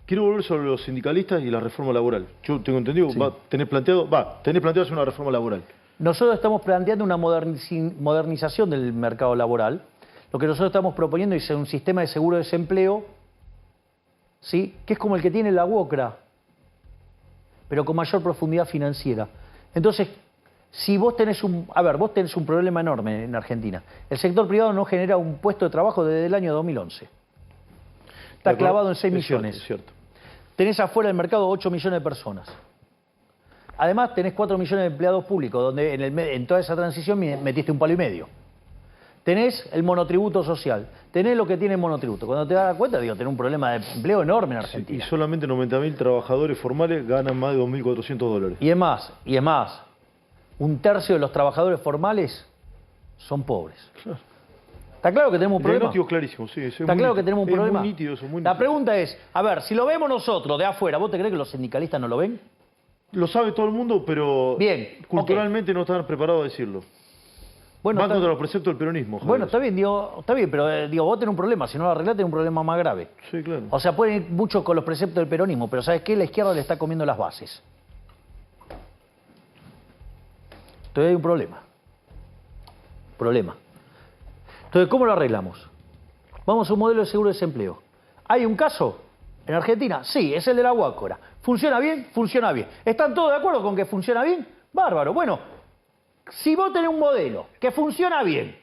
Quiero volver sobre los sindicalistas y la reforma laboral. Yo tengo entendido, Sí. tenés planteado hacer una reforma laboral. Nosotros estamos planteando una modernización del mercado laboral. Lo que nosotros estamos proponiendo es un sistema de seguro de desempleo, ¿sí? Que es como el que tiene la UOCRA, pero con mayor profundidad financiera. Entonces, si vos tenés vos tenés un problema enorme en Argentina. El sector privado no genera un puesto de trabajo desde el año 2011. Está clavado en 6 millones. Es cierto. Tenés afuera del mercado 8 millones de personas. Además, tenés 4 millones de empleados públicos, donde en toda esa transición metiste 1,5 palos. Tenés el monotributo social, tenés lo que tiene el monotributo. Cuando te das cuenta, tenés un problema de empleo enorme en Argentina. Y solamente 90.000 trabajadores formales ganan más de 2.400 dólares. Y es más, un tercio de los trabajadores formales son pobres. Claro. ¿Está claro que tenemos un El problema? diagnóstico es clarísimo, sí. ¿Está claro que tenemos un problema? Es muy nítido eso, muy La nítido. pregunta es, a ver, si lo vemos nosotros de afuera, ¿vos te crees que los sindicalistas no lo ven? Lo sabe todo el mundo, pero Bien, culturalmente no están preparados a decirlo. Bueno, Van contra los preceptos del peronismo, Javier. Bueno, está bien, pero vos tenés un problema. Si no lo arreglás, tenés un problema más grave. Sí, claro. O sea, pueden ir mucho con los preceptos del peronismo, pero ¿sabes qué? La izquierda le está comiendo las bases. Entonces hay un problema. Entonces, ¿cómo lo arreglamos? Vamos a un modelo de seguro de desempleo. ¿Hay un caso en Argentina? Sí, es el de la UOCRA. ¿Funciona bien? Funciona bien. ¿Están todos de acuerdo con que funciona bien? Bárbaro. Bueno, si vos tenés un modelo que funciona bien,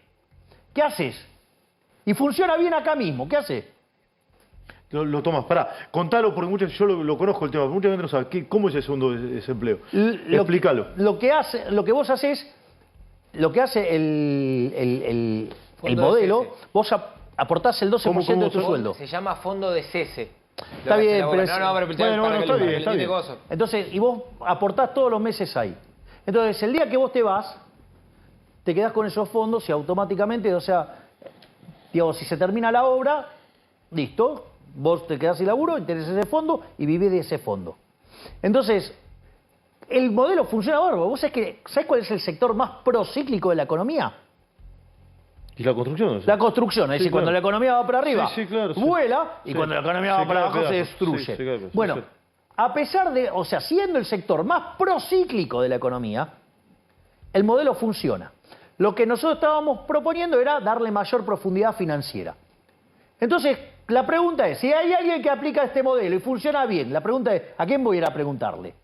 ¿qué haces? Y funciona bien acá mismo, ¿qué haces? Lo tomas, pará, contalo porque yo lo conozco el tema, pero mucha gente no sabe cómo es el segundo desempleo. Explícalo. Lo que vos haces, lo que hace el modelo, vos aportás el 12% de tu sueldo. Se llama fondo de cese. Está bien, pero está bien. Entonces, y vos aportás todos los meses ahí. Entonces, el día que vos te vas, te quedás con esos fondos y automáticamente, o sea, digamos, si se termina la obra, listo, vos te quedás sin laburo y tenés ese fondo y vivís de ese fondo. Entonces, el modelo funciona bárbaro. ¿Vos sabés cuál es el sector más procíclico de la economía? ¿Y la construcción? La construcción, es decir, cuando la economía va para arriba, claro, vuela, y cuando la economía va para abajo, se destruye. Bueno, a pesar de, o sea, siendo el sector más procíclico de la economía, el modelo funciona. Lo que nosotros estábamos proponiendo era darle mayor profundidad financiera. Entonces, la pregunta es, si hay alguien que aplica este modelo y funciona bien, la pregunta es, ¿a quién voy a ir a preguntarle?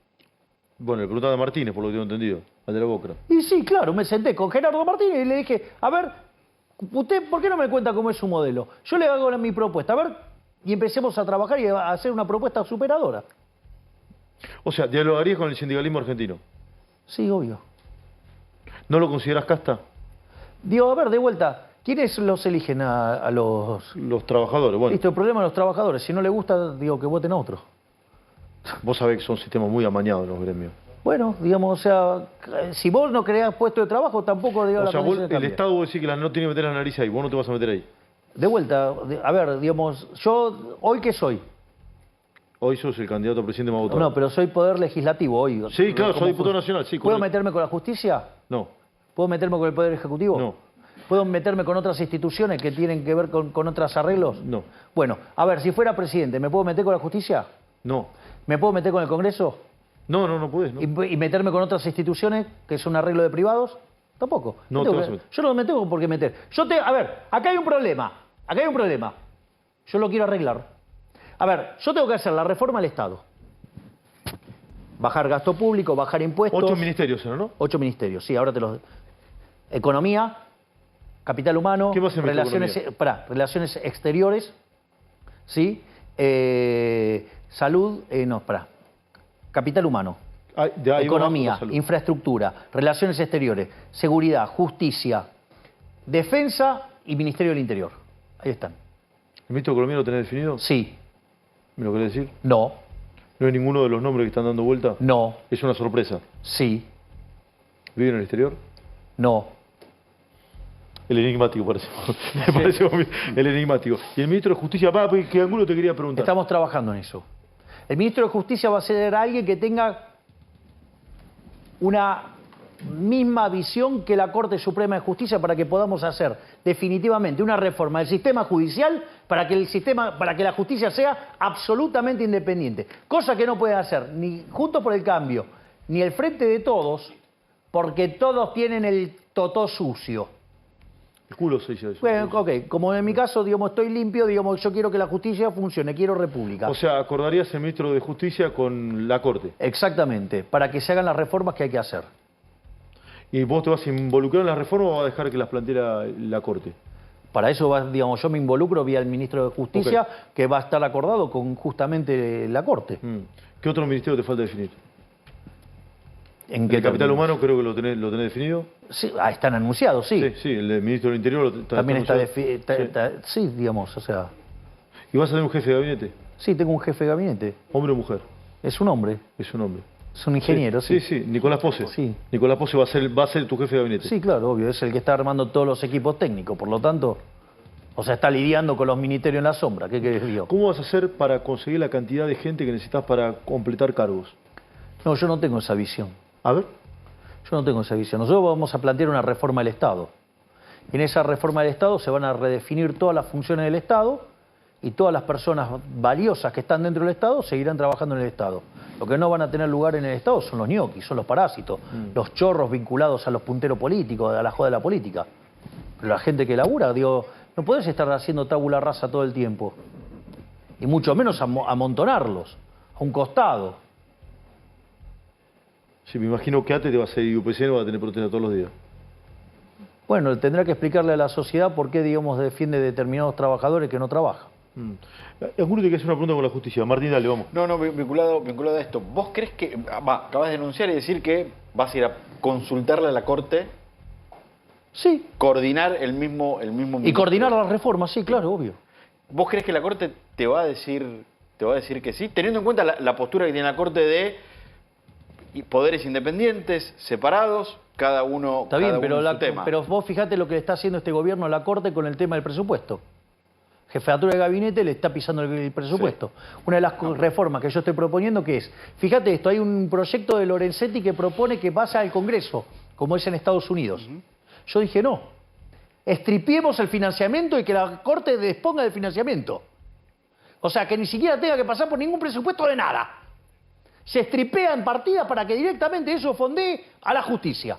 Bueno, le preguntaba a Martínez, por lo que tengo entendido, al de la Boca. Y sí, claro, me senté con Gerardo Martínez y le dije, a ver, usted, ¿por qué no me cuenta cómo es su modelo? Yo le hago mi propuesta, a ver, y empecemos a trabajar y a hacer una propuesta superadora. O sea, ¿dialogarías con el sindicalismo argentino? Sí, obvio. ¿No lo consideras casta? Digo, a ver, de vuelta, ¿quiénes los eligen a los...? Los trabajadores, bueno. Listo, el problema de los trabajadores. Si no les gusta, digo, que voten a otro. Vos sabés que son sistemas muy amañados los gremios. Bueno, digamos, o sea, si vos no creás puesto de trabajo, tampoco, digo, o sea, vos, el Estado vos decís que no tiene que meter la nariz ahí, vos no te vas a meter ahí. De vuelta, a ver, digamos, yo, ¿hoy qué soy? Hoy sos el candidato a presidente más votado. No, pero soy poder legislativo hoy. Sí, claro, soy diputado nacional, sí. ¿Puedo meterme con la justicia? No. ¿Puedo meterme con el poder ejecutivo? No. ¿Puedo meterme con otras instituciones que tienen que ver con otros arreglos? No. Bueno, a ver, si fuera presidente, ¿me puedo meter con la justicia? No. ¿Me puedo meter con el Congreso? No, no podés. No. ¿Y meterme con otras instituciones que es un arreglo de privados? Tampoco. No te vas a meter. Yo no me tengo por qué meter. A ver, acá hay un problema. Acá hay un problema. Yo lo quiero arreglar. A ver, yo tengo que hacer la reforma del Estado. Bajar gasto público, bajar impuestos. 8 ministerios, ¿no? 8 ministerios, sí, ahora te los... Economía, capital humano, ¿Qué más se mete relaciones exteriores, ¿sí? Salud, capital humano, economía, infraestructura, relaciones exteriores, seguridad, justicia, defensa y Ministerio del Interior. Ahí están. ¿El ministro de Economía lo tenés definido? Sí. ¿Me lo querés decir? No. ¿No hay ninguno de los nombres que están dando vuelta? No. ¿Es una sorpresa? Sí. ¿Vive en el exterior? No. El enigmático parece. Me parece el enigmático. Y el ministro de Justicia, ¿qué ángulo te quería preguntar? Estamos trabajando en eso. El ministro de Justicia va a ser alguien que tenga una misma visión que la Corte Suprema de Justicia para que podamos hacer definitivamente una reforma del sistema judicial para que la justicia sea absolutamente independiente. Cosa que no puede hacer ni Juntos por el Cambio ni el Frente de Todos, porque todos tienen el totó sucio. El culo se dice eso. Bueno, ok, como en mi caso, digamos, estoy limpio, digamos, yo quiero que la justicia funcione, quiero república. O sea, acordarías el ministro de Justicia con la Corte. Exactamente, para que se hagan las reformas que hay que hacer. ¿Y vos te vas a involucrar en la reforma o vas a dejar que las plantee la Corte? Para eso, digamos, yo me involucro vía el ministro de Justicia, que va a estar acordado con justamente la Corte. ¿Qué otro ministerio te falta definir? ¿En qué el capital humano creo que lo tenés definido? Sí, están anunciados, sí. Sí, el del ministro del Interior también está sí, digamos, o sea... ¿Y vas a tener un jefe de gabinete? Sí, tengo un jefe de gabinete. ¿Hombre o mujer? Es un hombre. Es un hombre. Es un ingeniero, sí. Sí, Nicolás Pose. Sí. Nicolás Pose va a ser tu jefe de gabinete. Sí, claro, obvio, es el que está armando todos los equipos técnicos, por lo tanto... O sea, está lidiando con los ministerios en la sombra, ¿qué querés yo? ¿Cómo vas a hacer para conseguir la cantidad de gente que necesitas para completar cargos? No, yo no tengo esa visión. A ver. Yo no tengo esa visión. Nosotros vamos a plantear una reforma del Estado. En esa reforma del Estado se van a redefinir todas las funciones del Estado y todas las personas valiosas que están dentro del Estado seguirán trabajando en el Estado. Lo que no van a tener lugar en el Estado son los ñoquis, son los parásitos, los chorros vinculados a los punteros políticos, a la joda de la política. Pero la gente que labura, digo, no podés estar haciendo tabula rasa todo el tiempo. Y mucho menos amontonarlos a un costado. Sí, me imagino que ATE te va a ser UPC, no va a tener protesta todos los días. Bueno, tendrá que explicarle a la sociedad por qué, digamos, defiende determinados trabajadores que no trabajan. Alguno te quiere hacer una pregunta con la justicia. Martín, dale, vamos. No, vinculado a esto. ¿Vos crees que... acabas de denunciar y decir que vas a ir a consultarle a la Corte? Sí. Coordinar el mismo Y coordinar las reformas, sí, claro, obvio. ¿Vos crees que la Corte te va a decir que sí? Teniendo en cuenta la postura que tiene la Corte de poderes independientes, separados, cada uno está bien, tema. Pero vos fijate lo que está haciendo este gobierno a la Corte con el tema del presupuesto. Jefatura de gabinete le está pisando el presupuesto. Sí. Una de las reformas que yo estoy proponiendo que es, fíjate esto, hay un proyecto de Lorenzetti que propone que vaya al Congreso, como es en Estados Unidos. Yo dije no. Estripiemos el financiamiento y que la Corte disponga del financiamiento. O sea, que ni siquiera tenga que pasar por ningún presupuesto de nada. Se estripean partidas para que directamente eso fondee a la justicia.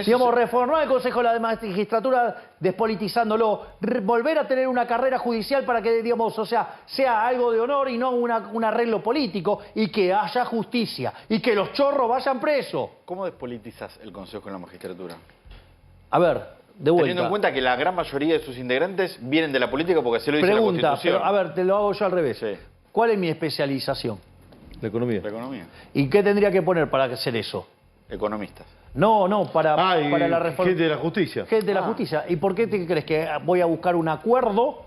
Digamos, reformar el Consejo de la Magistratura despolitizándolo, volver a tener una carrera judicial para que, digamos, o sea algo de honor y no un arreglo político, y que haya justicia, y que los chorros vayan presos. ¿Cómo despolitizas el Consejo de la Magistratura? A ver, de vuelta. Teniendo en cuenta que la gran mayoría de sus integrantes vienen de la política porque se lo dice la Constitución. Pero, a ver, te lo hago yo al revés. Sí. ¿Cuál es mi especialización? La economía. La economía. ¿Y qué tendría que poner para hacer eso? Economistas. No, para la reforma. Gente de la justicia. Gente de la justicia. ¿Y por qué te crees que voy a buscar un acuerdo?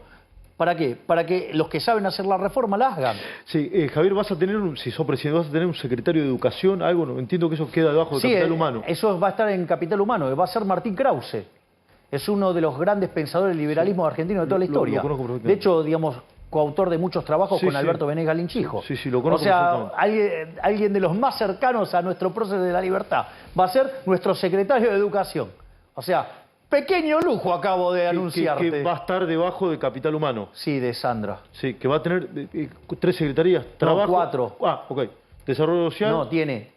¿Para qué? Para que los que saben hacer la reforma la hagan. Sí, Javier, vas a tener, si sos presidente, vas a tener un secretario de Educación, algo, no entiendo que eso queda debajo de Capital Humano. Eso va a estar en Capital Humano, va a ser Martín Krause. Es uno de los grandes pensadores del liberalismo argentino de toda la historia. Lo conozco perfectamente. De hecho, digamos, coautor de muchos trabajos Sí, con sí. Alberto Venegas Linchijo. Sí, lo conozco O sea, perfectamente. alguien de los más cercanos a nuestro prócer de la libertad. Va a ser nuestro secretario de Educación. O sea, pequeño lujo acabo de anunciarte. Que va a estar debajo de Capital Humano. Sí, de Sandra. Sí, que va a tener 3 secretarías. No, 4. Ah, ok. Desarrollo social. No, tiene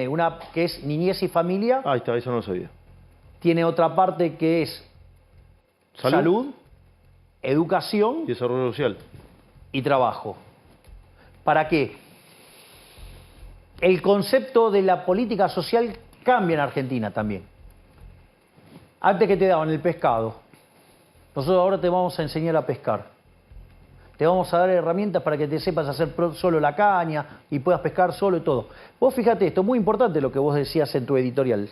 una que es Niñez y Familia. Ahí está, eso no lo sabía. Tiene otra parte que es Salud, Educación Y desarrollo social. y Trabajo. ¿Para qué? El concepto de la política social cambia en Argentina también. Antes que te daban el pescado, nosotros ahora te vamos a enseñar a pescar. Te vamos a dar herramientas para que te sepas hacer solo la caña y puedas pescar solo y todo. Vos fíjate esto, muy importante lo que vos decías en tu editorial.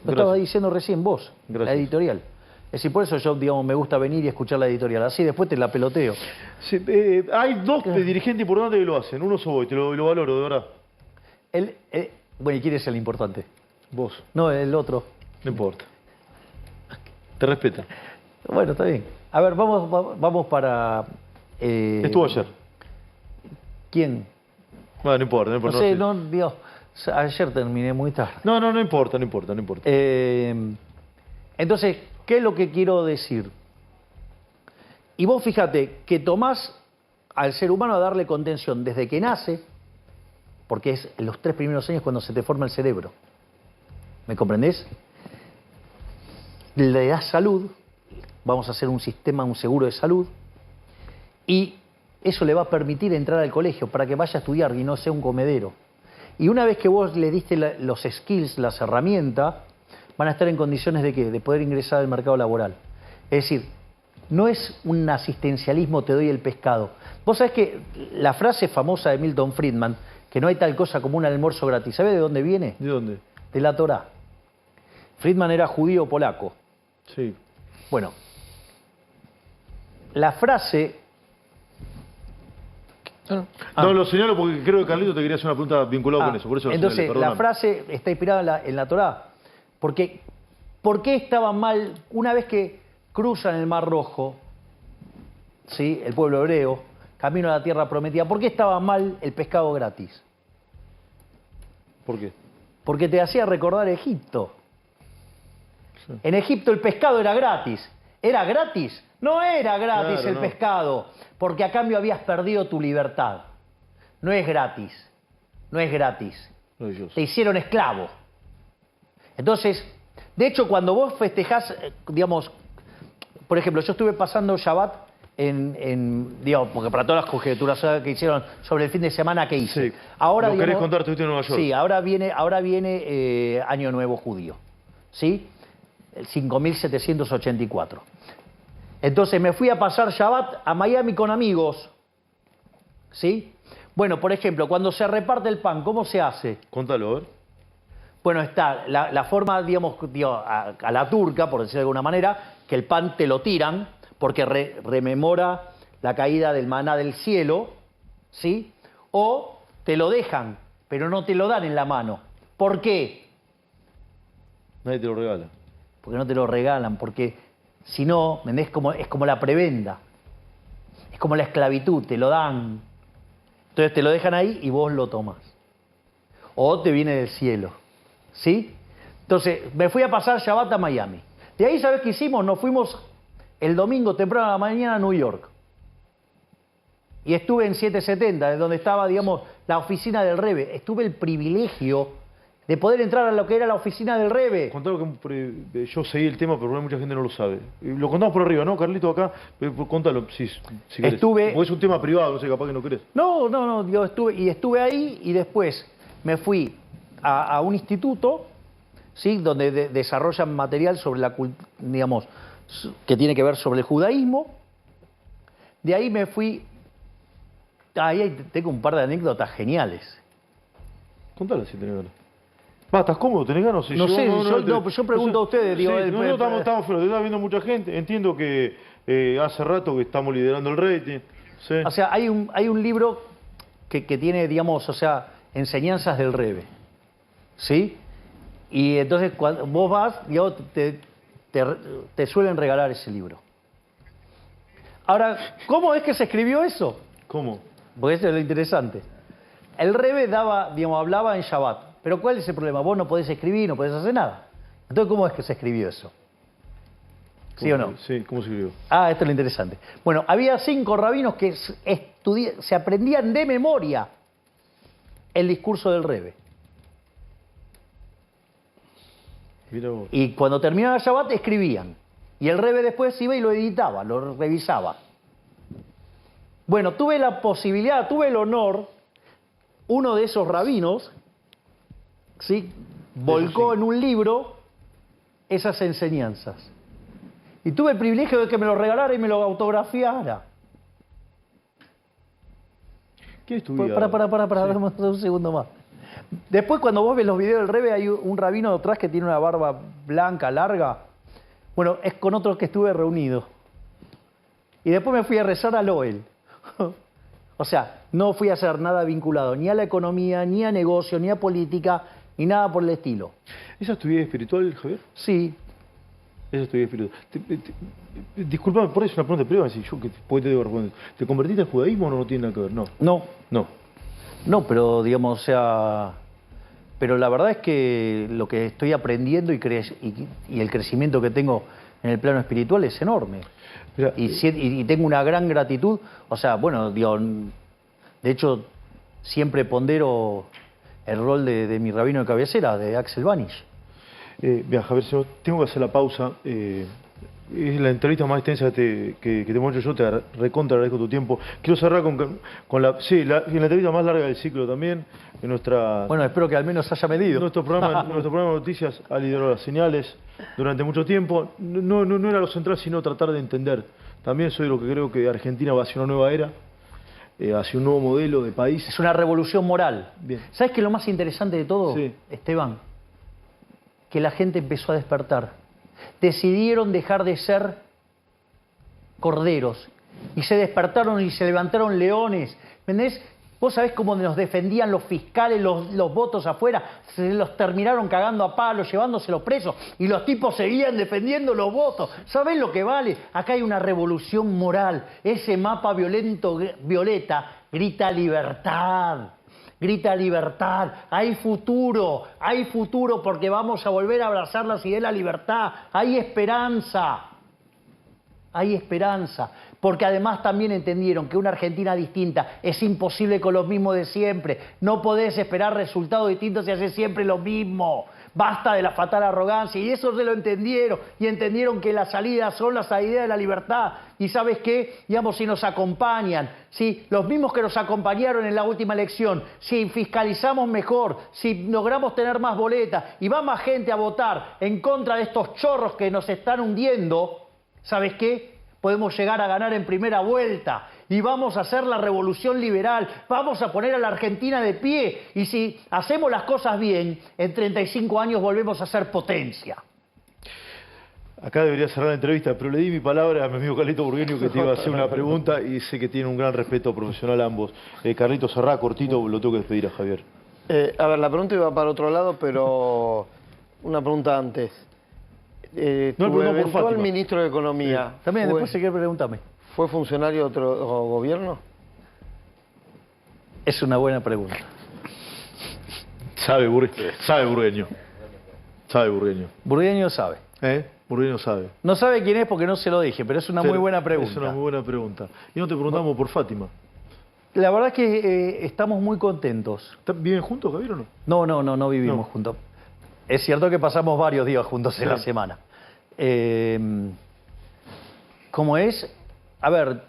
Lo estabas diciendo recién vos, la editorial. Es decir, por eso yo, digamos, me gusta venir y escuchar la editorial. Así después te la peloteo. Sí, hay 2 dirigentes importantes que lo hacen. Uno sos vos, y lo valoro, de verdad. Bueno, ¿y quién es el importante? Vos. No, el otro. No importa. Te respeta. Bueno, está bien. A ver, vamos para... Estuvo ayer. ¿Quién? Bueno, no importa. No sé, no, Dios, ayer terminé muy tarde. No importa. Entonces, ¿qué es lo que quiero decir? Y vos fíjate que tomás al ser humano a darle contención desde que nace, porque es en los 3 primeros años cuando se te forma el cerebro. ¿Me comprendés? Le das salud, vamos a hacer un sistema, un seguro de salud, y eso le va a permitir entrar al colegio para que vaya a estudiar y no sea un comedero. Y una vez que vos le diste los skills, las herramientas, van a estar en condiciones de ¿qué? De poder ingresar al mercado laboral. Es decir, no es un asistencialismo, te doy el pescado. Vos sabés que la frase famosa de Milton Friedman, que no hay tal cosa como un almuerzo gratis, ¿sabés de dónde viene? ¿De dónde? De la Torá. Friedman era judío polaco. Sí. Bueno, la frase... No, lo señalo porque creo que Carlito te quería hacer una pregunta vinculada con eso. Por eso lo entonces, señalé, la perdóname. frase está inspirada en la Torá. Porque, ¿por qué estaba mal una vez que cruzan el Mar Rojo, ¿sí? El pueblo hebreo, camino a la tierra prometida? ¿Por qué estaba mal el pescado gratis? ¿Por qué? Porque te hacía recordar Egipto. Sí. En Egipto el pescado era gratis. ¿Era gratis? No era gratis Claro, el no. pescado, porque a cambio habías perdido tu libertad. No es gratis. No es gratis. Maravilloso. Te hicieron esclavo. Entonces, de hecho, cuando vos festejás, digamos, por ejemplo, yo estuve pasando Shabbat digamos, porque para todas las conjeturas que hicieron sobre el fin de semana que hice. Sí. Ahora, ¿Lo querés digamos, contar? Estuviste en Nueva York. Sí, ahora viene Año Nuevo Judío. ¿Sí? El 5784. Entonces me fui a pasar Shabbat a Miami con amigos. ¿Sí? Bueno, por ejemplo, cuando se reparte el pan, ¿cómo se hace? Contalo, a ver. Bueno, está la forma, digamos, a la turca, por decirlo de alguna manera, que el pan te lo tiran porque rememora la caída del maná del cielo, ¿sí? O te lo dejan, pero no te lo dan en la mano. ¿Por qué? Nadie te lo regala. Porque no te lo regalan, porque si no, es como la prebenda, es como la esclavitud, te lo dan. Entonces te lo dejan ahí y vos lo tomás. O te viene del cielo, ¿sí? Entonces, me fui a pasar Shabbat a Miami. De ahí, ¿sabes qué hicimos? Nos fuimos el domingo temprano a la mañana a New York. Y estuve en 770, donde estaba, digamos, la oficina del REVE. Tuve el privilegio de poder entrar a lo que era la oficina del REVE. Contalo que yo seguí el tema, pero mucha gente no lo sabe. Lo contamos por arriba, ¿no, Carlito? Acá, contalo, si querés. Estuve... Porque es un tema privado, no sé, capaz que no querés. No, yo estuve ahí y después me fui a un instituto, ¿sí? Donde desarrollan material sobre la digamos, que tiene que ver sobre el judaísmo. De ahí me fui... Ahí tengo un par de anécdotas geniales. Contala si tenés ganas. Va, ¿estás cómodo? ¿Tenés ganas? Si No sé, yo pregunto a ustedes. Digo, sí, estamos fuera, te está viendo mucha gente. Entiendo que hace rato que estamos liderando el rating. Sí. O sea, hay un libro que tiene, digamos, o sea, enseñanzas del REVE. ¿Sí? Y entonces cuando vos vas, digamos, te suelen regalar ese libro. Ahora, ¿cómo es que se escribió eso? ¿Cómo? Porque eso es lo interesante. El REVE daba, digamos, hablaba en Shabbat. Pero ¿cuál es el problema? Vos no podés escribir, no podés hacer nada. Entonces, ¿cómo es que se escribió eso? ¿Sí o no? Sí, ¿cómo se escribió? Esto es lo interesante. Bueno, había 5 rabinos que se aprendían de memoria el discurso del REVE. Mira vos. Y cuando terminaba Shabbat escribían. Y el REVE después iba y lo editaba, lo revisaba. Bueno, tuve la posibilidad, tuve el honor, uno de esos rabinos, ¿sí? Volcó en un libro esas enseñanzas. Y tuve el privilegio de que me lo regalara y me lo autografiara. ¿Qué es tu vida? Para, dame un segundo más. Después, cuando vos ves los videos del REVE, hay un rabino detrás que tiene una barba blanca, larga. Bueno, es con otros que estuve reunido. Y después me fui a rezar al Oel. O sea, no fui a hacer nada vinculado ni a la economía, ni a negocio, ni a política, ni nada por el estilo. ¿Esa es tu vida espiritual, Javier? Sí. Esa es tu vida espiritual. Disculpame, por eso es una pregunta privada, si yo que te debo responder. ¿Te convertiste al judaísmo o no tiene nada que ver? No. No, pero digamos, o sea... Pero la verdad es que lo que estoy aprendiendo y el crecimiento que tengo en el plano espiritual es enorme. Mira, Y tengo una gran gratitud. O sea, bueno, digo, de hecho, siempre pondero el rol de mi rabino de cabecera, de Axel Banish. Mira, Javier, tengo que hacer la pausa. Es la entrevista más extensa que te hemos hecho yo, te recontra agradezco tu tiempo. Quiero cerrar con la entrevista más larga del ciclo también. Bueno, espero que al menos haya medido. Nuestro programa de noticias ha liderado las señales durante mucho tiempo. No era lo central, sino tratar de entender. También soy lo que creo que Argentina va hacia una nueva era, hacia un nuevo modelo de país. Es una revolución moral. Bien. ¿Sabes qué es lo más interesante de todo, Sí. Esteban? Que la gente empezó a despertar. Decidieron dejar de ser corderos y se despertaron y se levantaron leones. ¿Me entendés? Vos sabés cómo nos defendían los fiscales, los votos afuera, se los terminaron cagando a palos, llevándoselos presos y los tipos seguían defendiendo los votos. ¿Sabés lo que vale? Acá hay una revolución moral. Ese mapa violeta grita libertad. Grita libertad, hay futuro porque vamos a volver a abrazar las ideas de la libertad, hay esperanza, porque además también entendieron que una Argentina distinta es imposible con los mismos de siempre, no podés esperar resultados distintos si haces siempre lo mismo. Basta de la fatal arrogancia, y eso se lo entendieron, y entendieron que las salidas son las ideas de la libertad. Y ¿sabes qué? Digamos, si nos acompañan, si los mismos que nos acompañaron en la última elección, si fiscalizamos mejor, si logramos tener más boletas, y va más gente a votar en contra de estos chorros que nos están hundiendo, ¿sabes qué? Podemos llegar a ganar en primera vuelta y vamos a hacer la revolución liberal, vamos a poner a la Argentina de pie y si hacemos las cosas bien, en 35 años volvemos a ser potencia. Acá debería cerrar la entrevista, pero le di mi palabra a mi amigo Carlito Burgueño que te iba a hacer una pregunta y sé que tiene un gran respeto profesional ambos. Carlito, cerrá cortito, lo tengo que despedir a Javier. A ver, la pregunta iba para otro lado, pero una pregunta antes. Tu eventual ministro de Economía, También, después si quieres pregúntame. ¿Fue funcionario de otro gobierno? Es una buena pregunta. Sabe Burgueño. Sabe Burgueño. Burgueño sabe. Porque no sabe. No sabe quién es porque no se lo dije, pero es una muy buena pregunta. Es una muy buena pregunta. Y no te preguntamos por Fátima. La verdad es que estamos muy contentos. ¿Viven juntos, Javier, o no? No vivimos juntos. Es cierto que pasamos varios días juntos en la semana. Como es, a ver,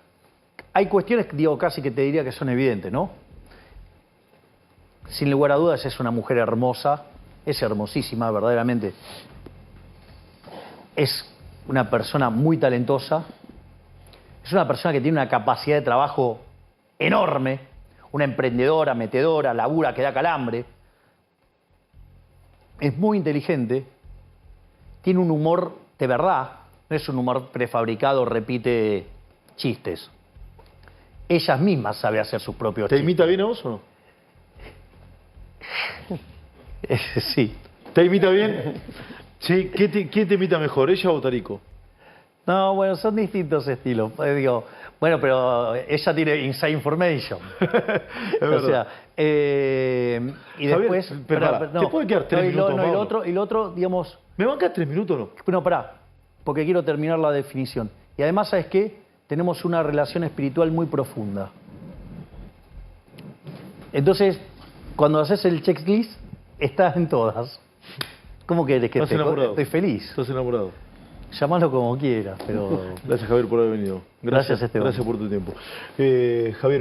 hay cuestiones, digo, casi que te diría que son evidentes, ¿no? Sin lugar a dudas es una mujer hermosa, es hermosísima, verdaderamente. Es una persona muy talentosa, es una persona que tiene una capacidad de trabajo enorme, una emprendedora, metedora, labura que da calambre. Es muy inteligente, tiene un humor de verdad, no es un humor prefabricado, repite chistes. Ella misma sabe hacer sus propios chistes. ¿Te imita bien a vos o no? Sí. ¿Te imita bien? Sí. ¿Quién te imita mejor, ella o Tarico? No, bueno, son distintos estilos. Digo, bueno, pero ella tiene inside information. O sea, y Javier, después... ¿te puede quedar 3 minutos más? Y lo otro, digamos... ¿Me bancas 3 minutos o no? No, pará, porque quiero terminar la definición. Y además, ¿sabes qué? Tenemos una relación espiritual muy profunda. Entonces, cuando haces el checklist, estás en todas. ¿Cómo querés que esté? Estoy feliz. Estás enamorado. Llámalo como quieras, pero... Gracias, Javier, por haber venido. Gracias, Esteban. Gracias por tu tiempo. Javier...